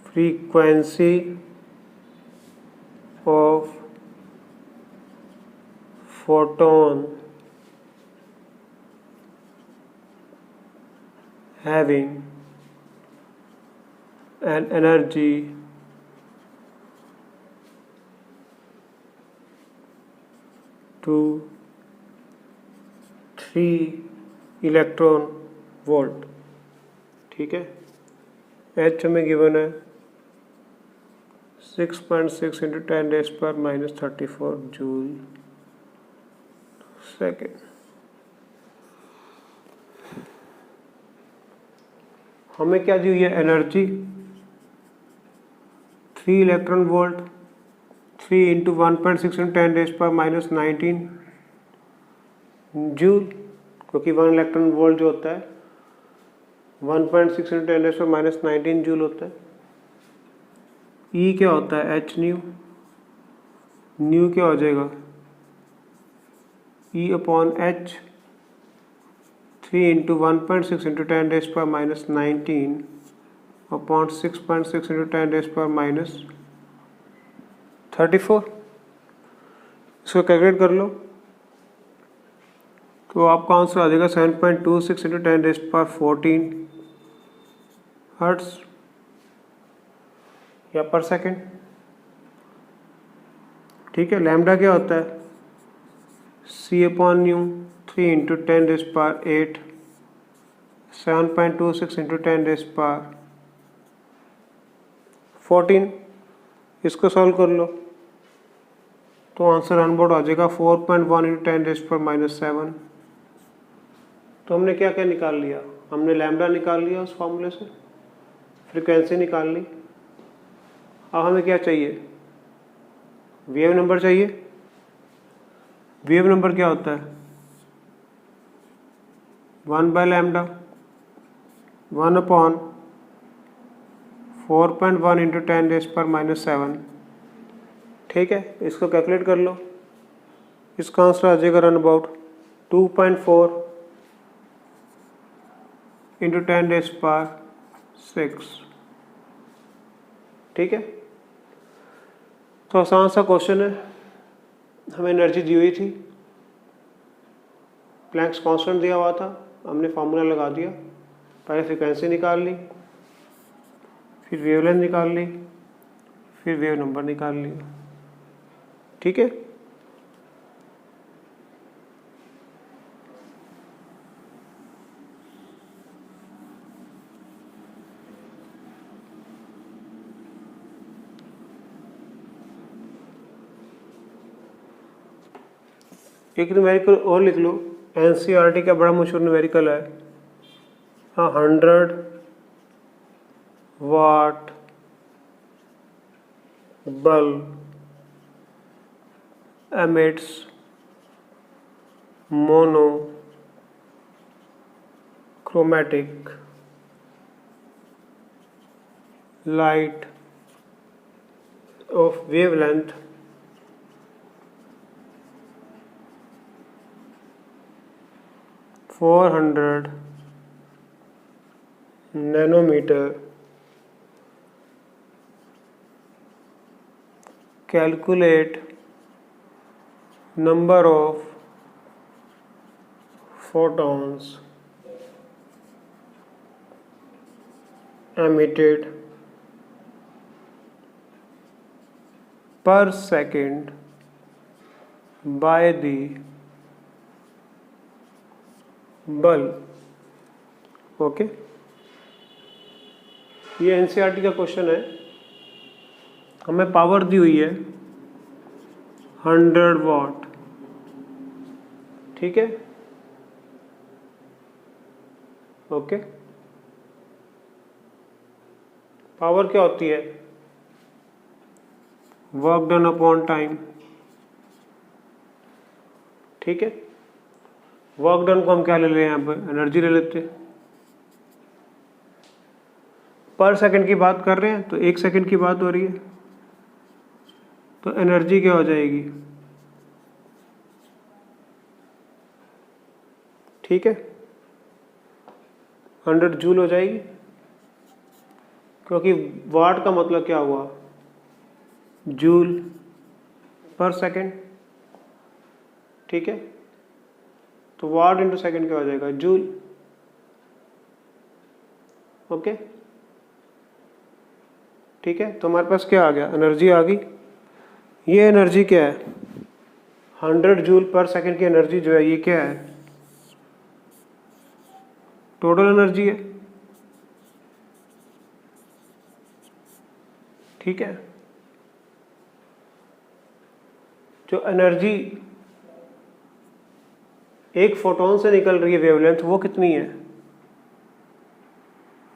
frequency of photon having an energy to 3 electron volt, ठीक है। H हमें गिवन है 6.6 इंटू 10⁻⁻34 जूल सेकेंड। हमें क्या दी हुई है energy, 3 electron volt, 3 into 1.6 into 10⁻⁻19 joule, क्योंकि 1 इलेक्ट्रॉन वोल्ट जो होता है 1.6 इंटू 10⁻⁻19 जूल होता है। ई क्या होता है? H new. न्यू क्या हो जाएगा? ई upon H 3 into 1.6 into 10⁻⁻19 upon 6.6 into 10⁻34। इसको कैलकुलेट कर लो तो आपका आंसर आ जाएगा 7.26 इंटू 10⁻14 हर्ट्स या पर सेकेंड। ठीक है। लैम्डा क्या होता है? सी अपॉन न्यू 3 इंटू 10⁸ 7.26 इंटू 10⁻14। इसको सॉल्व कर लो तो आंसर अनबाउंड आ जाएगा 4.1 इंटू 10⁻⁻7। तो हमने क्या क्या निकाल लिया? हमने लैम्डा निकाल लिया उस फॉर्मूले से, फ्रीक्वेंसी निकाल ली। अब हमें क्या चाहिए? वेव नंबर चाहिए। वेव नंबर क्या होता है? 1/λ 1 अपॉन 4.1 इंटू 10⁻⁻7। ठीक है। इसको कैलकुलेट कर लो। इसका आंसर आ जाएगा रन अबाउट 2.4 इंटू 10⁻6। ठीक है। तो आसान सा क्वेश्चन है। हमें एनर्जी दी हुई थी, प्लैंक्स कांस्टेंट दिया हुआ था, हमने फार्मूला लगा दिया। पहले फ्रीक्वेंसी निकाल ली, फिर वेवलेंथ निकाल ली, फिर वेव नंबर निकाल लिया। ठीक है। एक न्यूमेरिकल और लिख लो। एनसीईआरटी का बड़ा मशहूर न्यूमेरिकल है। हाँ, 100 watt bulb emits monochromatic light of wavelength 400 nanometer. Calculate number of photons emitted per second by the bulb। Okay, ये एनसीईआरटी का क्वेश्चन है। हमें पावर दी हुई है 100 वाट। ठीक है। ओके, पावर क्या होती है? Work done upon time. ठीक है। वर्क डन को हम क्या ले लें? यहाँ पर एनर्जी ले लेते हैं। पर सेकंड की बात कर रहे हैं तो 1 सेकंड की बात हो रही है, तो एनर्जी क्या हो जाएगी? ठीक है, 100 जूल हो जाएगी, क्योंकि वाट का मतलब क्या हुआ? जूल पर सेकंड। ठीक है, तो वाट इंटू सेकंड क्या हो जाएगा? जूल। ओके, ठीक है। तो हमारे पास क्या आ गया? एनर्जी आ गई। ये एनर्जी क्या है? 100 जूल पर सेकंड की एनर्जी जो है ये क्या है? टोटल एनर्जी है। ठीक है। जो एनर्जी एक फोटोन से निकल रही है वेवलेंथ, वो कितनी है?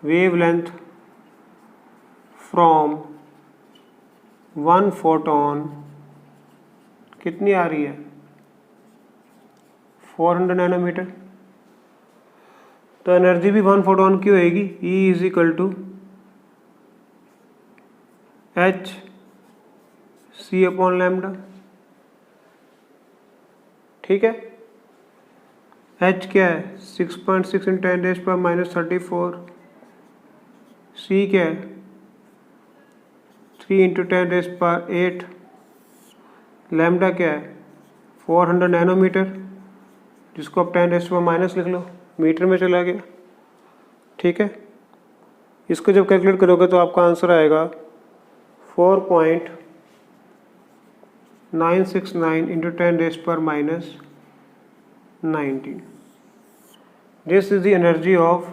वेवलेंथ फ्रॉम 1 फोटोन कितनी आ रही है? 400 नैनोमीटर। तो एनर्जी भी 1 फोटोन की होएगी, E is equal to h C upon lambda. ठीक है, H क्या है 6.6 × 10⁻34, C क्या है 3 × 10⁸, लैम्डा क्या है 400 नैनोमीटर, जिसको आप 10⁻⁻ लिख लो, मीटर में चला गया। ठीक है, इसको जब कैलकुलेट करोगे तो आपका आंसर आएगा 4.969 × 10⁻19। This is the energy of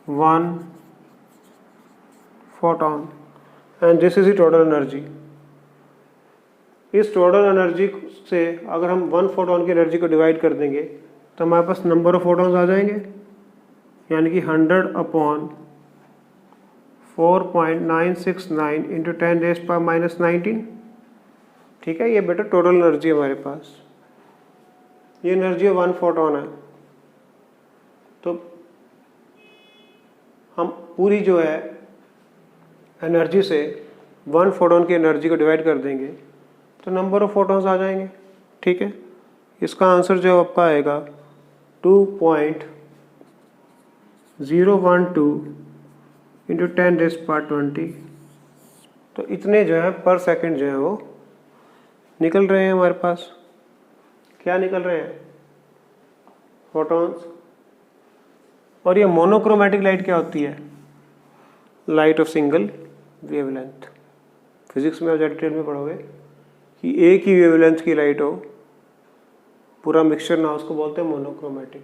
1 photon and this is the total energy. इस टोटल एनर्जी से अगर हम 1 फोटोन की एनर्जी को डिवाइड कर देंगे तो हमारे पास नंबर ऑफ फोटॉन्स आ जाएंगे, यानी कि 100/4.969 × 10⁻19। ठीक है, ये बेटा टोटल एनर्जी है हमारे पास। ये एनर्जी 1 फोटॉन है। तो हम पूरी जो है एनर्जी से 1 फोटॉन की एनर्जी को डिवाइड कर देंगे तो नंबर ऑफ फोटॉन्स आ जाएंगे। ठीक है, इसका आंसर जो आपका आएगा 2.012 × 10⁻20। तो इतने जो है पर सेकंड जो है वो निकल रहे हैं हमारे पास। क्या निकल रहे हैं? फोटॉन्स। और ये मोनोक्रोमैटिक लाइट क्या होती है? Light of single wavelength. Physics में आप डिटेल में पढ़ोगे कि एक ही वेवलेंथ की लाइट हो, पूरा मिक्सचर ना, उसको बोलते हैं मोनोक्रोमैटिक।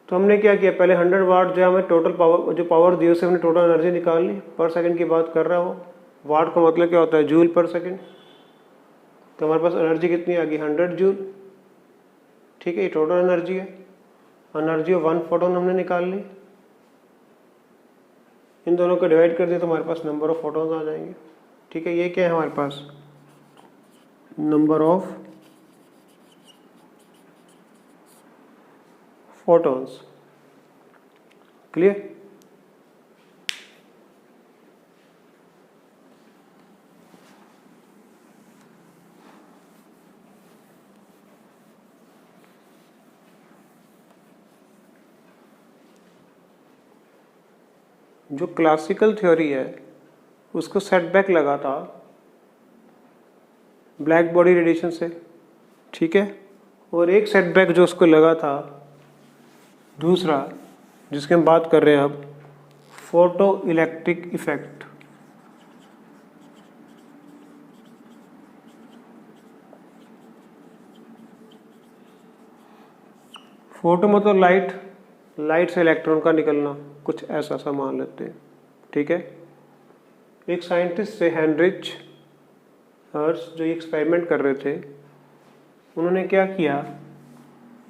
तो हमने क्या किया, पहले 100 वाट जो हमें टोटल पावर, जो पावर दी उससे हमने टोटल एनर्जी निकाल ली। पर सेकंड की बात कर रहा हो, वाट का मतलब क्या होता है? जूल पर सेकंड। तो हमारे पास एनर्जी कितनी आ गई? 100 जूल। ठीक है, ये टोटल एनर्जी है। एनर्जी ऑफ 1 फोटोन हमने निकाल ली, इन दोनों को डिवाइड कर दिया तो हमारे पास नंबर ऑफ फोटॉन्स आ जाएंगे। ठीक है, ये क्या है हमारे पास? Number of photons. क्लियर? जो क्लासिकल थ्योरी है उसको सेटबैक लगा था ब्लैक बॉडी रेडिएशन से। ठीक है, और एक सेटबैक जो उसको लगा था दूसरा, जिसकी हम बात कर रहे हैं अब, फोटो इलेक्ट्रिक इफेक्ट। फोटो मतलब लाइट, लाइट से इलेक्ट्रॉन का निकलना, कुछ ऐसा सा मान लेते हैं। ठीक है, एक साइंटिस्ट थे हेनरिच हर्ट्ज, जो एक्सपेरिमेंट कर रहे थे। उन्होंने क्या किया,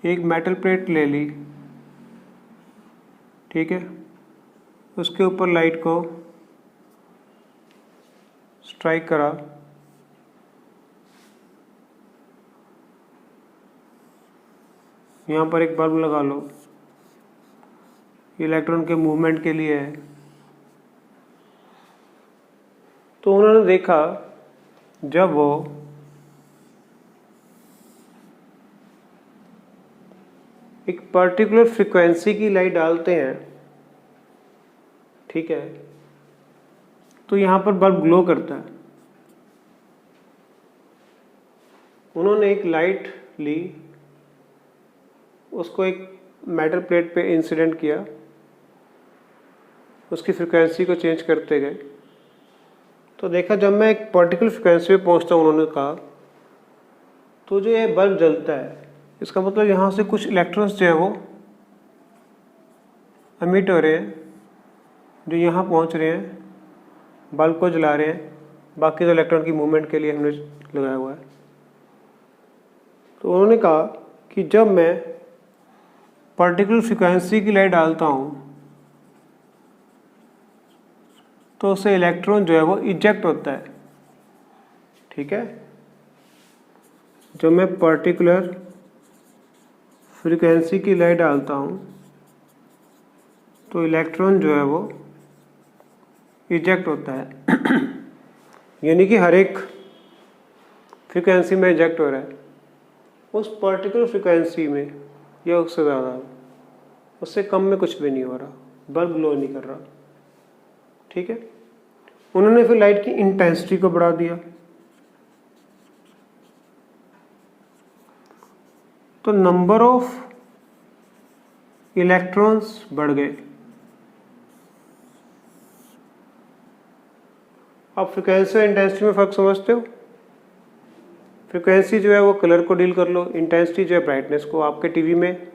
एक मेटल प्लेट ले ली। ठीक है, उसके ऊपर लाइट को स्ट्राइक करा, यहाँ पर एक बल्ब लगा लो, इलेक्ट्रॉन के मूवमेंट के लिए है। तो उन्होंने देखा जब वो एक पर्टिकुलर फ्रीक्वेंसी की लाइट डालते हैं, ठीक है, तो यहाँ पर बल्ब ग्लो करता है। उन्होंने एक लाइट ली, उसको एक मेटल प्लेट पे इंसिडेंट किया, उसकी फ्रीक्वेंसी को चेंज करते गए, तो देखा जब मैं एक पर्टिकुलर फ्रीक्वेंसी पे पहुंचता हूँ, उन्होंने कहा, तो जो ये बल्ब जलता है, इसका मतलब यहाँ से कुछ इलेक्ट्रॉन्स जो है वो एमिट हो रहे हैं, जो यहाँ पहुँच रहे हैं, बल्ब को जला रहे हैं, बाकी जो इलेक्ट्रॉन की मूवमेंट के लिए हमने लगाया हुआ है। तो उन्होंने कहा कि जब मैं पर्टिकुलर फ्रीक्वेंसी की लाइट डालता हूँ तो उससे इलेक्ट्रॉन जो है वो इजेक्ट होता है। ठीक है, जब मैं पर्टिकुलर फ्रीक्वेंसी की लाइट डालता हूँ तो इलेक्ट्रॉन जो है वो इजेक्ट होता है यानी कि हर एक फ्रीक्वेंसी में इजेक्ट हो रहा है। उस पर्टिकुलर फ्रीक्वेंसी में या उससे ज़्यादा, उससे कम में कुछ भी नहीं हो रहा, बल्ब ग्लो नहीं कर रहा। ठीक है, उन्होंने फिर लाइट की इंटेंसिटी को बढ़ा दिया, तो नंबर ऑफ इलेक्ट्रॉन्स बढ़ गए। आप फ्रिक्वेंसी और इंटेंसिटी में फ़र्क समझते हो? फ्रिक्वेंसी जो है वो कलर को डील कर लो, इंटेंसिटी जो है ब्राइटनेस को। आपके टीवी में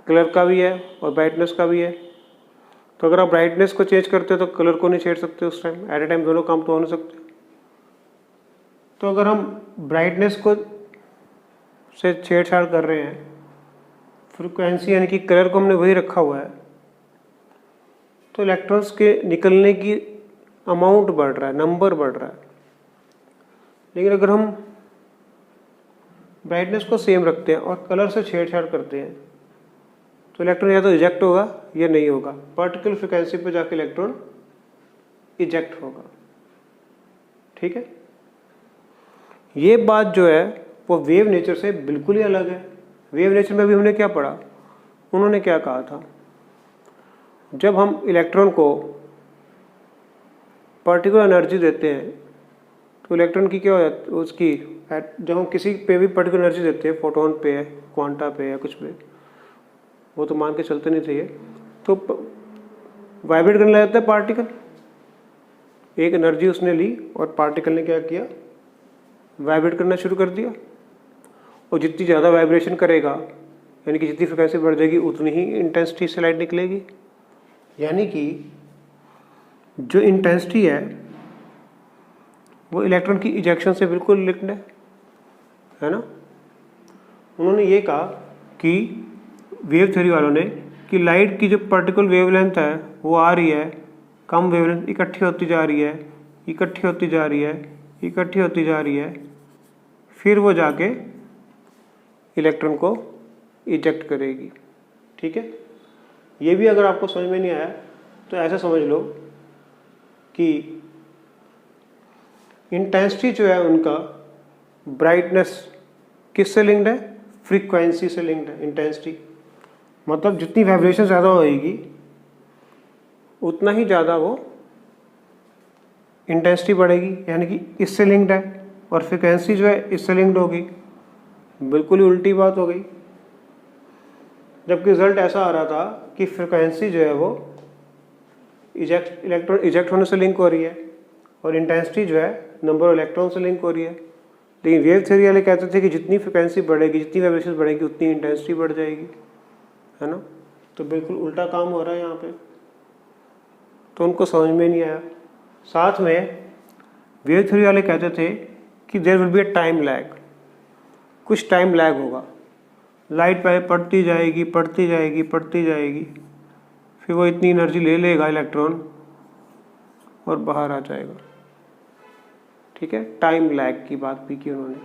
कलर का भी है और ब्राइटनेस का भी है, तो अगर आप ब्राइटनेस को चेंज करते हो तो कलर को नहीं छेड़ सकते उस टाइम, एट ए टाइम दोनों काम तो हो नहीं सकते। तो अगर हम ब्राइटनेस को से छेड़छाड़ कर रहे हैं, फ्रिक्वेंसी यानी कि कलर को हमने वही रखा हुआ है, तो इलेक्ट्रॉन्स के निकलने की अमाउंट बढ़ रहा है, नंबर बढ़ रहा है। लेकिन अगर हम ब्राइटनेस को सेम रखते हैं और कलर से छेड़छाड़ करते हैं तो इलेक्ट्रॉन या तो इजेक्ट होगा या नहीं होगा। पर्टिकुलर फ्रिक्वेंसी पे जाके इलेक्ट्रॉन इजेक्ट होगा। ठीक है, ये बात जो है वो वेव नेचर से बिल्कुल ही अलग है। वेव नेचर में भी हमने क्या पढ़ा, उन्होंने क्या कहा था, जब हम इलेक्ट्रॉन को पर्टिकुलर एनर्जी देते हैं तो इलेक्ट्रॉन की क्या हो जाती है उसकी, जब हम किसी पे भी पर्टिकुलर एनर्जी देते हैं, फोटोन पे है, क्वांटा पे है, कुछ पे, वो तो मान के चलते नहीं चाहिए, तो वाइब्रेट करने लग जाता है पार्टिकल। एक एनर्जी उसने ली और पार्टिकल ने क्या किया, वाइब्रेट करना शुरू कर दिया। और जितनी ज़्यादा वाइब्रेशन करेगा, यानी कि जितनी फ्रिक्वेंसी बढ़ जाएगी, उतनी ही इंटेंसिटी से लाइट निकलेगी। यानी कि जो इंटेंसिटी है वो इलेक्ट्रॉन की इजेक्शन से बिल्कुल लिंक्ड है ना। उन्होंने ये कहा कि वेव थ्योरी वालों ने कि लाइट की जो पर्टिकुलर वेवलेंथ है वो आ रही है, कम वेवलेंथ इकट्ठी होती जा रही है, इकट्ठी होती जा रही है, इकट्ठी होती जा रही है, फिर वो जाके इलेक्ट्रॉन को इजेक्ट करेगी। ठीक है, ये भी अगर आपको समझ में नहीं आया तो ऐसा समझ लो कि इंटेंसिटी जो है उनका ब्राइटनेस किससे लिंक्ड है, फ्रीक्वेंसी से लिंक्ड है। इंटेंसिटी मतलब जितनी वाइब्रेशन ज़्यादा होएगी उतना ही ज़्यादा वो इंटेंसिटी बढ़ेगी, यानी कि इससे लिंक्ड है। और फ्रीक्वेंसी जो है इससे लिंक्ड होगी, बिल्कुल ही उल्टी बात हो गई। जबकि रिजल्ट ऐसा आ रहा था कि फ्रीक्वेंसी जो है वो इलेक्ट्रॉन इजेक्ट होने से लिंक हो रही है और इंटेंसिटी जो है नंबर ऑफ इलेक्ट्रॉन से लिंक हो रही है। लेकिन वेव थ्योरी वाले कहते थे कि जितनी फ्रिक्वेंसी बढ़ेगी, जितनी वाइब्रेशन बढ़ेगी, उतनी इंटेंसिटी बढ़ जाएगी, है ना। तो बिल्कुल उल्टा काम हो रहा है यहाँ पे, तो उनको समझ में नहीं आया। साथ में वेव थ्योरी वाले कहते थे कि there will be a time lag, कुछ टाइम लैग होगा, लाइट पहले पढ़ती जाएगी, पढ़ती जाएगी, पढ़ती जाएगी, फिर वो इतनी एनर्जी ले लेगा इलेक्ट्रॉन और बाहर आ जाएगा। ठीक है, टाइम लैग की बात भी की उन्होंने।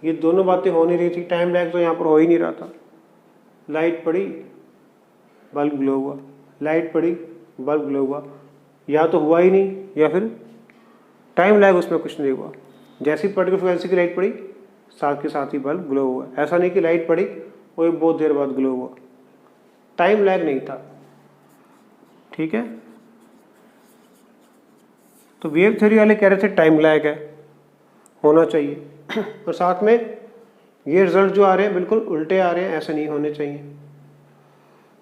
ये दोनों बातें हो नहीं रही थी, टाइम लैग तो यहाँ पर हो ही नहीं रहा था। लाइट पड़ी, बल्ब ग्लो हुआ, लाइट पड़ी, बल्ब ग्लो हुआ, या तो हुआ ही नहीं या फिर टाइम लैग उसमें कुछ नहीं हुआ। जैसी पर्टिकुलर फ्रिक्वेंसी की लाइट पड़ी, साथ के साथ ही बल्ब ग्लो हुआ। ऐसा नहीं कि लाइट पड़ी और बहुत देर बाद ग्लो हुआ, टाइम लैग नहीं था। ठीक है, तो वेव थ्योरी वाले कह रहे थे टाइम लैग है, होना चाहिए और साथ में ये रिजल्ट जो आ रहे हैं बिल्कुल उल्टे आ रहे हैं, ऐसे नहीं होने चाहिए।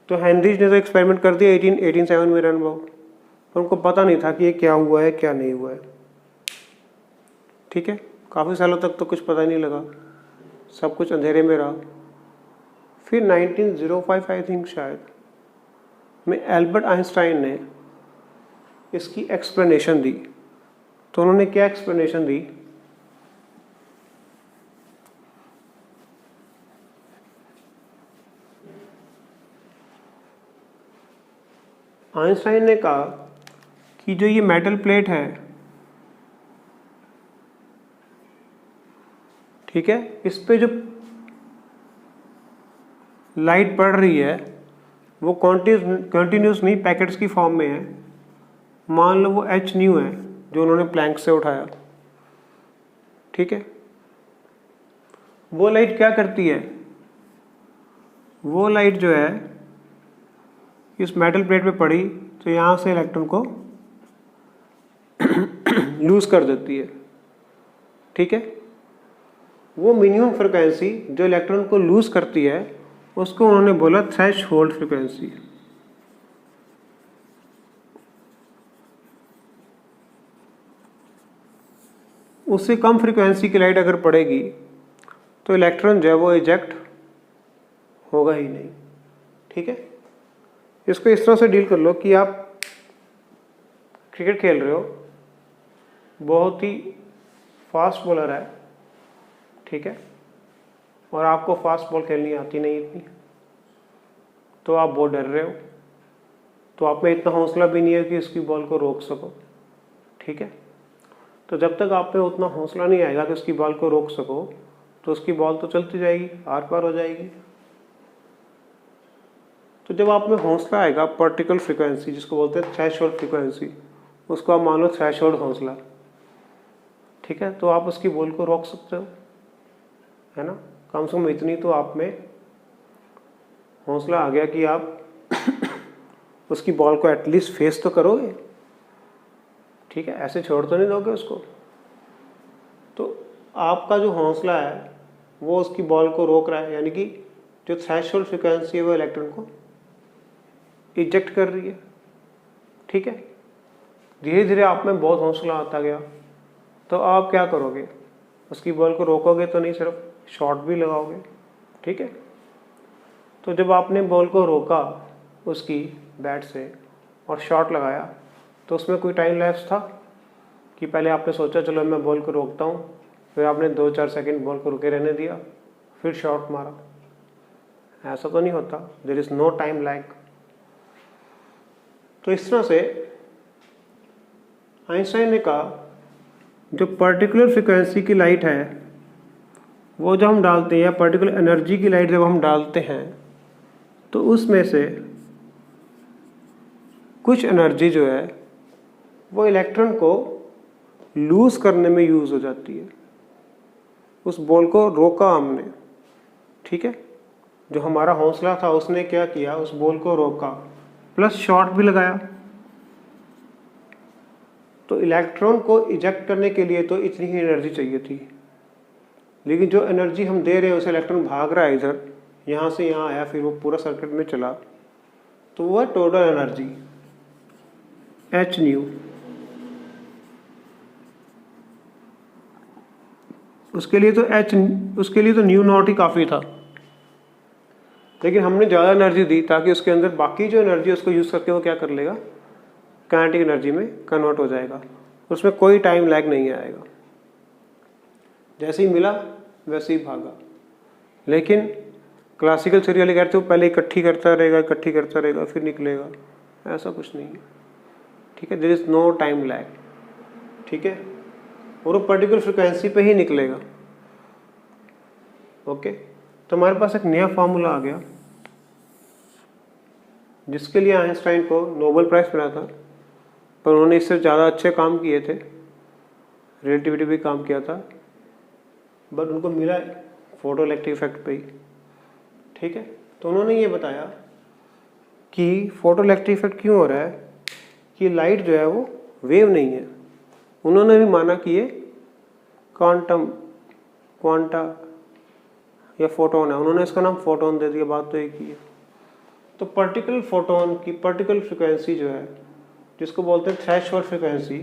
तो हेनरीज ने तो एक्सपेरिमेंट कर दिया 1887 में रनबाउट, पर उनको पता नहीं था कि ये क्या हुआ है क्या नहीं हुआ है। ठीक है, काफ़ी सालों तक तो कुछ पता ही नहीं लगा, सब कुछ अंधेरे में रहा। फिर 1905 आई थिंक शायद में एल्बर्ट आइंस्टाइन ने इसकी एक्सप्लेनेशन दी। तो उन्होंने क्या एक्सप्लेनेशन दी, आइंस्टाइन ने कहा कि जो ये मेटल प्लेट है, ठीक है, इस पे जो लाइट पड़ रही है वो कंटिन्यूस नहीं, पैकेट्स की फॉर्म में है। मान लो वो h न्यू है जो उन्होंने प्लैंक से उठाया, ठीक है। वो लाइट क्या करती है, वो लाइट जो है इस मेटल प्लेट पे पड़ी तो यहाँ से इलेक्ट्रॉन को लूज कर देती है, ठीक है। वो मिनिमम फ्रिक्वेंसी जो इलेक्ट्रॉन को लूज करती है उसको उन्होंने बोला थ्रेशोल्ड फ्रिक्वेंसी। उससे कम फ्रिक्वेंसी की लाइट अगर पड़ेगी तो इलेक्ट्रॉन जो है वो इजेक्ट होगा ही नहीं, ठीक है। इसको इस तरह से डील कर लो कि आप क्रिकेट खेल रहे हो, बहुत ही फास्ट बॉलर है, ठीक है, और आपको फास्ट बॉल खेलनी आती नहीं इतनी, तो आप बहुत डर रहे हो, तो आप में इतना हौसला भी नहीं है कि उसकी बॉल को रोक सको, ठीक है। तो जब तक आप में उतना हौसला नहीं आएगा कि उसकी बॉल को रोक सको तो उसकी बॉल तो चलती जाएगी, आर पार हो जाएगी। तो जब आप में हौसला आएगा, पर्टिकुलर फ्रिक्वेंसी जिसको बोलते हैं थ्रेशोल्ड फ्रिक्वेंसी, उसको आप मान लो थ्रेशोल्ड हौसला, ठीक है, तो आप उसकी बॉल को रोक सकते हो, है ना। कम से कम इतनी तो आप में हौसला आ गया कि आप उसकी बॉल को एटलीस्ट फेस तो करोगे, ठीक है, ऐसे छोड़ तो नहीं दोगे उसको। तो आपका जो हौसला है वो उसकी बॉल को रोक रहा है, यानी कि जो थ्रेशोल्ड फ्रिक्वेंसी है वो इलेक्ट्रॉन को इजेक्ट कर रही है, ठीक है। धीरे धीरे आप में बहुत हौसला आता गया तो आप क्या करोगे, उसकी बॉल को रोकोगे तो नहीं, सिर्फ शॉट भी लगाओगे, ठीक है। तो जब आपने बॉल को रोका उसकी बैट से और शॉट लगाया तो उसमें कोई टाइम लैप्स था कि पहले आपने सोचा चलो मैं बॉल को रोकता हूँ, फिर आपने 2-4 सेकंड बॉल को रुके रहने दिया, फिर शॉट मारा? ऐसा तो नहीं होता, there is no time lag. तो इस तरह से आइंस्टाइन ने कहा जो पर्टिकुलर फ्रिक्वेंसी की लाइट है वो जब हम डालते हैं, या पर्टिकुलर एनर्जी की लाइट जब हम डालते हैं, तो उसमें से कुछ एनर्जी जो है वो इलेक्ट्रॉन को लूज करने में यूज हो जाती है। उस बॉल को रोका हमने, ठीक है, जो हमारा हौसला था उसने क्या किया, उस बॉल को रोका प्लस शॉट भी लगाया। तो इलेक्ट्रॉन को इजेक्ट करने के लिए तो इतनी ही एनर्जी चाहिए थी, लेकिन जो एनर्जी हम दे रहे हैं उसे इलेक्ट्रॉन भाग रहा है इधर, यहाँ से यहाँ आया, फिर वो पूरा सर्किट में चला, तो वह टोटल एनर्जी h न्यू। उसके लिए तो न्यू नॉट ही काफ़ी था, लेकिन हमने ज़्यादा एनर्जी दी ताकि उसके अंदर बाकी जो एनर्जी उसको यूज़ करके वो क्या कर लेगा, काइनेटिक एनर्जी में कन्वर्ट हो जाएगा, उसमें कोई टाइम लैग नहीं आएगा, जैसे ही मिला वैसे ही भागा। लेकिन क्लासिकल थ्योरी वाले कहते हो पहले इकट्ठी करता रहेगा फिर निकलेगा, ऐसा कुछ नहीं है, ठीक है। There is no time lag, ठीक है, और वो पर्टिकुलर फ्रिक्वेंसी पे ही निकलेगा, ओके। तो हमारे पास एक नया फार्मूला आ गया जिसके लिए आइंस्टाइन को नोबेल प्राइज मिला था, पर उन्होंने इससे ज़्यादा अच्छे काम किए थे, रिलेटिविटी भी काम किया था, बट उनको मिला फोटो इलेक्ट्रिक इफेक्ट पे ही, ठीक है। तो उन्होंने ये बताया कि फोटो इलेक्ट्रिक इफेक्ट क्यों हो रहा है, कि लाइट जो है वो वेव नहीं है। उन्होंने भी माना कि ये क्वांटा या फोटोन है, उन्होंने इसका नाम फोटोन दे दिया, बात तो एक ही है। तो पर्टिकुलर फोटोन की पर्टिकुलर फ्रिक्वेंसी जो है जिसको बोलते हैं थ्रेशोल्ड फ्रिक्वेंसी,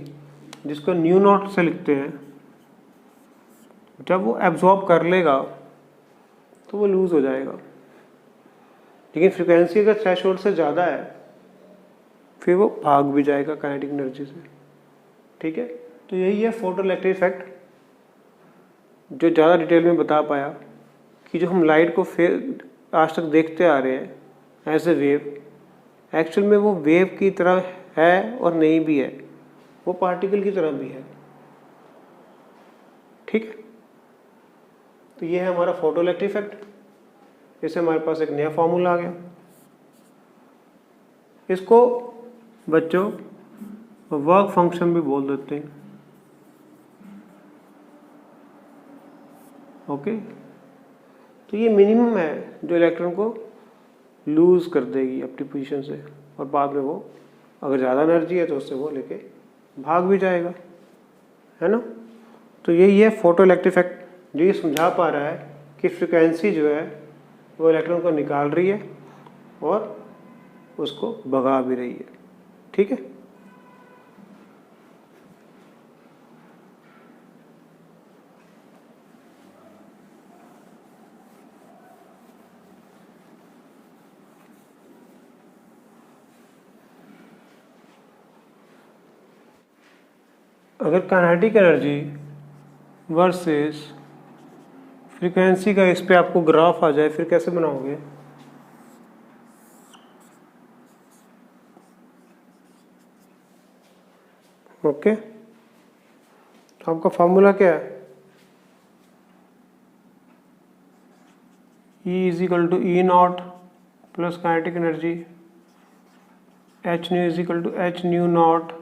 जिसको न्यू नॉट से लिखते हैं, जब वो एब्जॉर्ब कर लेगा तो वो लूज हो जाएगा। लेकिन फ्रिक्वेंसी अगर थ्रेशोल्ड से ज़्यादा है फिर वो भाग भी जाएगा काइनेटिक एनर्जी से, ठीक है। तो यही है फोटो इलेक्ट्रिक इफेक्ट, जो ज़्यादा डिटेल में बता पाया कि जो हम लाइट को फिर आज तक देखते आ रहे हैं एज ए वेव, एक्चुअल में वो वेव की तरह है और नहीं भी है, वो पार्टिकल की तरह भी है, ठीक है। तो ये है हमारा फोटो इलेक्ट्रिक इफेक्ट। इससे हमारे पास एक नया फॉर्मूला आ गया। इसको बच्चों वर्क फंक्शन भी बोल देते हैं। ओके, तो ये मिनिमम है जो इलेक्ट्रॉन को लूज कर देगी अपनी पोजीशन से, और बाद में वो अगर ज़्यादा एनर्जी है तो उससे वो लेके भाग भी जाएगा, है ना। तो यही है फोटो इलेक्ट्रिक इफेक्ट, जो ये समझा पा रहा है कि फ्रिक्वेंसी जो है वो इलेक्ट्रॉन को निकाल रही है और उसको भगा भी रही है। ठीक है, अगर काइनेटिक एनर्जी वर्सेस फ्रीक्वेंसी का इस पे आपको ग्राफ आ जाए, फिर कैसे बनाओगे? ओके, तो आपका फॉर्मूला क्या है? E is equal to E not plus kinetic energy, H nu is equal to H nu not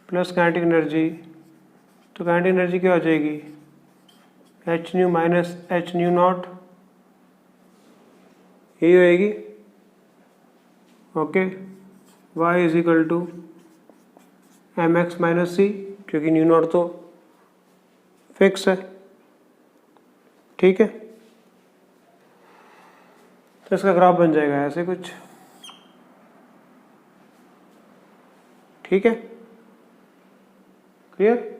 plus kinetic energy. तो काइनेटिक एनर्जी क्या हो जाएगी? H nu minus H nu not, यही होएगी। Okay, y is equal to M x minus C, क्योंकि nu not तो fix है। ठीक है, तो इसका ग्राफ बन जाएगा ऐसे कुछ। ठीक है, क्लियर?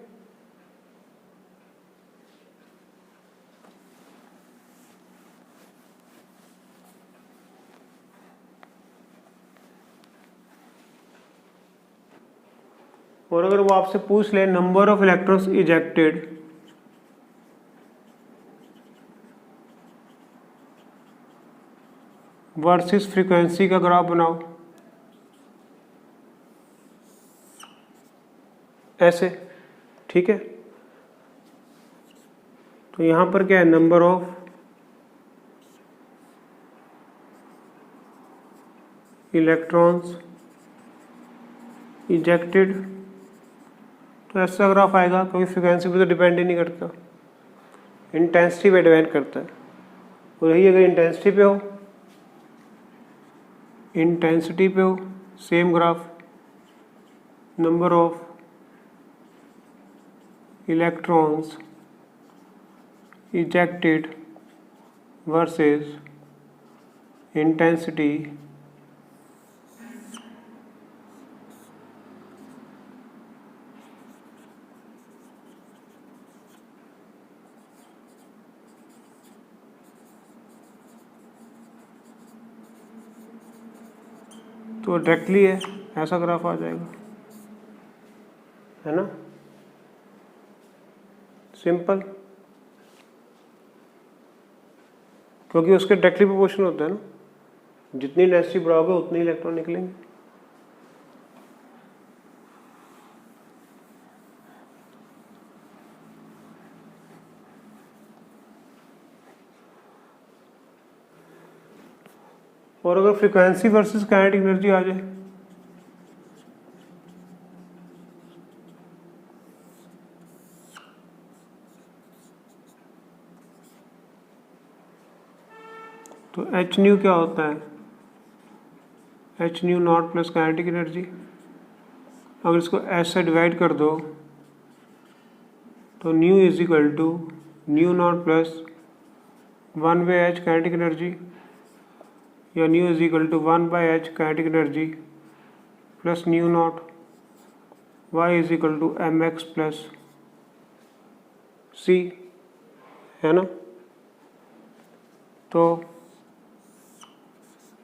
और अगर वो आपसे पूछ ले number of electrons ejected, versus frequency का ग्राफ बनाओ, ऐसे। ठीक है, तो यहां पर क्या है? नंबर ऑफ इलेक्ट्रॉन्स इजेक्टेड, तो ऐसा ग्राफ आएगा, क्योंकि फ्रीक्वेंसी पे तो डिपेंड ही नहीं करता, इंटेंसिटी पे डिपेंड करता है। और यही अगर इंटेंसिटी पे हो, इंटेंसिटी पे हो, same graph, number of electrons ejected versus intensity तो डायरेक्टली है, ऐसा ग्राफ आ जाएगा, है ना, सिंपल, क्योंकि उसके डायरेक्टली प्रोपोर्शनल होता है ना, जितनी डेंसिटी बढ़ाओगे उतने इलेक्ट्रॉन निकलेंगे। और अगर फ्रीक्वेंसी वर्सेस काइनेटिक एनर्जी आ जाए, तो एच न्यू क्या होता है? H nu not plus kinetic energy. अगर इसको एस से डिवाइड कर दो तो nu is equal to nu not plus 1/h kinetic energy, या nu is equal to 1/h kinetic energy plus nu not, Y is equal to M x plus C, है ना। तो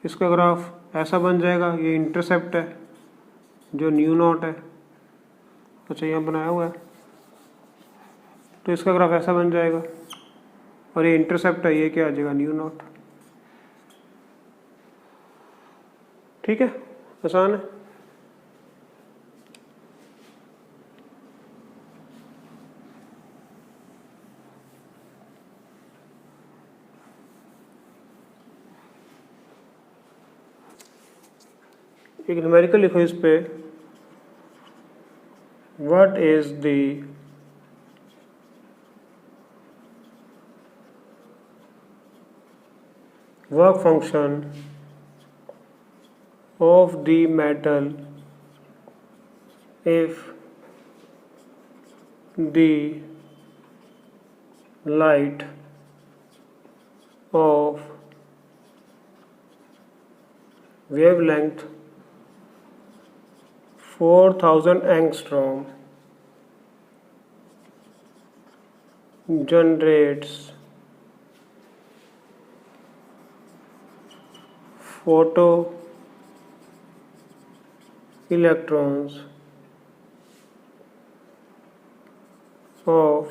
इसका ग्राफ ऐसा बन जाएगा, ये इंटरसेप्ट है जो न्यू नॉट है, अच्छा यहाँ बनाया हुआ है, तो इसका ग्राफ ऐसा बन जाएगा, और ये इंटरसेप्ट है, ये क्या आ जाएगा? New not. ठीक है, आसान है। एक न्यूमेरिकल लिखो इस पे, what is the work function of the metal if the light of wavelength 4000 angstrom generates photo electrons of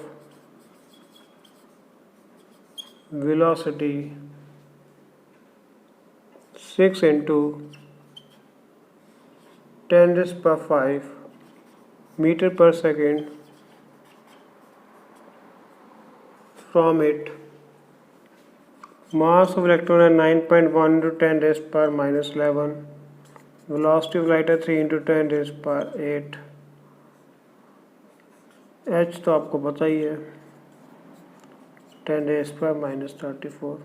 velocity 6 into 10 raised by 5 meter per second from it. Mass of electron is 9.1 into 10 raised by minus 11. Velocity of light is 3 into 10 raised by 8. H तो आपको पता ही है, 10 raised by minus 34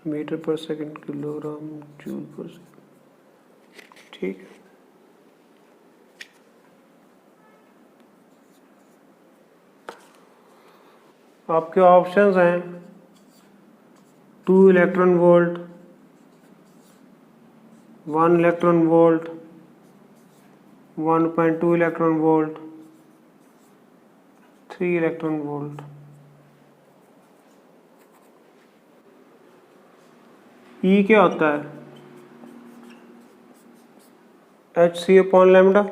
metre पर second, kilogram, joule पर second. ठीक है, आपके ऑप्शंस हैं 2 electron volt, 1 electron volt, 1.2 electron volt, 3 electron volt. E क्या होता है? एच सी अपॉन लैम्डा।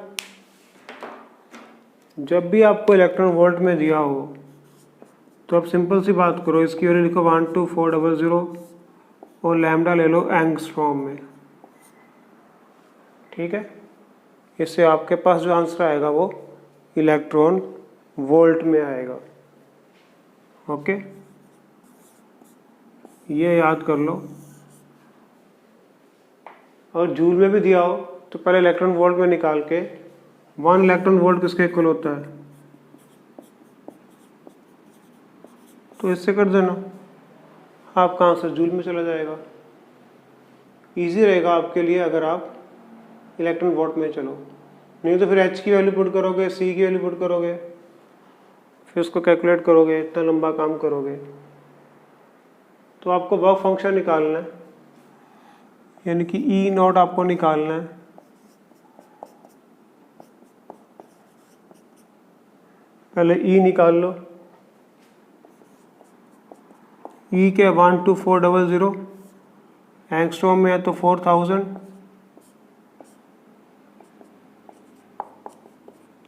जब भी आपको इलेक्ट्रॉन वोल्ट में दिया हो तो आप सिंपल सी बात करो, इसकी वैल्यू लिखो 12400 और लैम्डा ले लो एंगस्ट्रॉम में। ठीक है, इससे आपके पास जो आंसर आएगा वो इलेक्ट्रॉन वोल्ट में आएगा। ओके, ये याद कर लो। और जूल में भी दिया हो तो पहले इलेक्ट्रॉन वोल्ट में निकाल के 1 इलेक्ट्रॉन वोल्ट किसके इक्वल होता है, तो इससे कर देना, आपका आंसर जूल में चला जाएगा। इजी रहेगा आपके लिए अगर आप इलेक्ट्रॉन वोल्ट में चलो, नहीं तो फिर एच की वैल्यू पुट करोगे, सी की वैल्यू पुट करोगे, फिर उसको कैलकुलेट करोगे, इतना लंबा काम करोगे। तो आपको वर्क फंक्शन निकालना है, यानी कि ई नॉट आपको निकालना है। पहले ई निकाल लो। ई के 12400 एंगस्ट्रॉम में है तो 4000,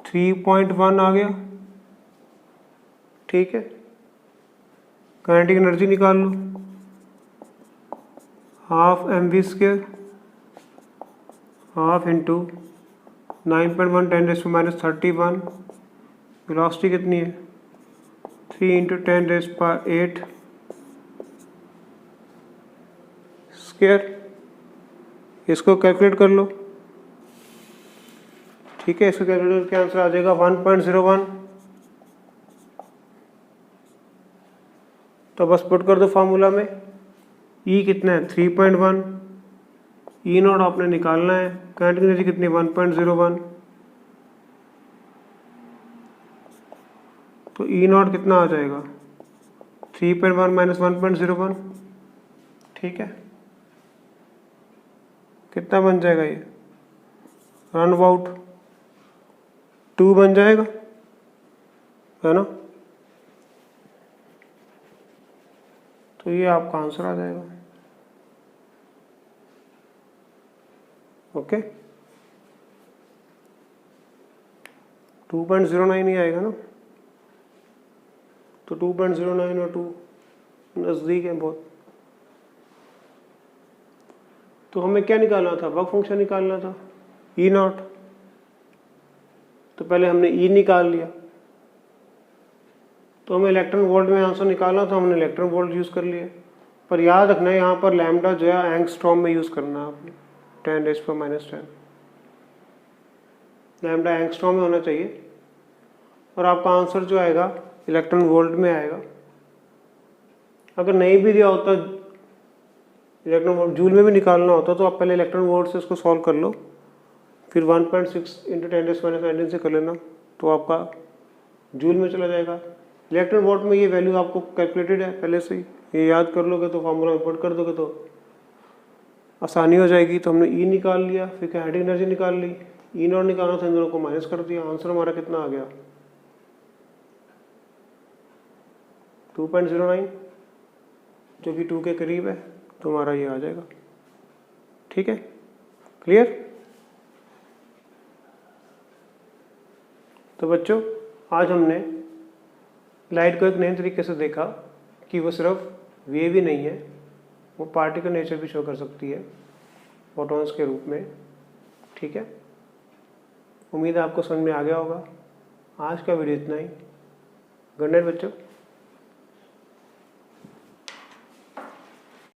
3.1 आ गया। ठीक है, काइनेटिक एनर्जी निकाल लो, half mv², half into 9.1 10⁻⁻31। Velocity कितनी है, 3 इंटू 10⁸ स्क्वायर। इसको कैलकुलेट कर लो। ठीक है, इसको कैलकुलेट करके आंसर आ जाएगा 1.01। तो बस पुट कर दो फार्मूला में। ई कितना है, 3.1। ई नॉट आपने निकालना है, काइनेटिक एनर्जी कितनी, 1.01। तो ई नॉट कितना आ जाएगा, 3.1 माइनस 1.01। ठीक है, कितना बन जाएगा ये, रन अबाउट 2 बन जाएगा, है ना। तो ये आपका आंसर आ जाएगा। ओके, 2.09 ही आएगा ना, तो 2.09 और 2 नज़दीक है बहुत। तो हमें क्या निकालना था, वर्क फंक्शन निकालना था, ई नॉट। तो पहले हमने ई निकाल लिया, तो हमें इलेक्ट्रॉन वोल्ट में आंसर निकालना था, हमने इलेक्ट्रॉन वोल्ट यूज़ कर लिया। पर याद रखना है यहाँ पर लैम्डा जो है एंगस्ट्रॉम में यूज़ करना है आपने। 10⁻⁻10। लैम्डा एंगस्ट्रॉम में होना चाहिए और आपका आंसर जो आएगा इलेक्ट्रॉन वोल्ट में आएगा। अगर नहीं भी दिया होता, इलेक्ट्रॉन वोल्ट जूल में भी निकालना होता, तो आप पहले इलेक्ट्रॉन वोल्ट से उसको सॉल्व कर लो, फिर 1.6 × 10⁻19 से कर लेना, तो आपका जूल में चला जाएगा। इलेक्ट्रॉन वोल्ट में ये वैल्यू आपको कैलकुलेटेड है पहले से ही, ये याद कर लोगे तो फॉर्मूला में पुट कर दोगे तो आसानी हो जाएगी। तो हमने ई निकाल लिया, फिर काइनेटिक एनर्जी निकाल ली, ई नॉट निकालना था, इन दोनों को माइनस कर दिया। आंसर हमारा कितना आ गया 2.09, जो कि 2 के करीब है, तो हमारा ये आ जाएगा। ठीक है, क्लियर। तो बच्चों आज हमने लाइट को एक नए तरीके से देखा कि वो सिर्फ वेव ही नहीं है, वो पार्टिकल नेचर भी शो कर सकती है फोटॉन्स के रूप में। ठीक है, उम्मीद है आपको समझ में आ गया होगा। आज का वीडियो इतना ही। गुड नाइट बच्चों।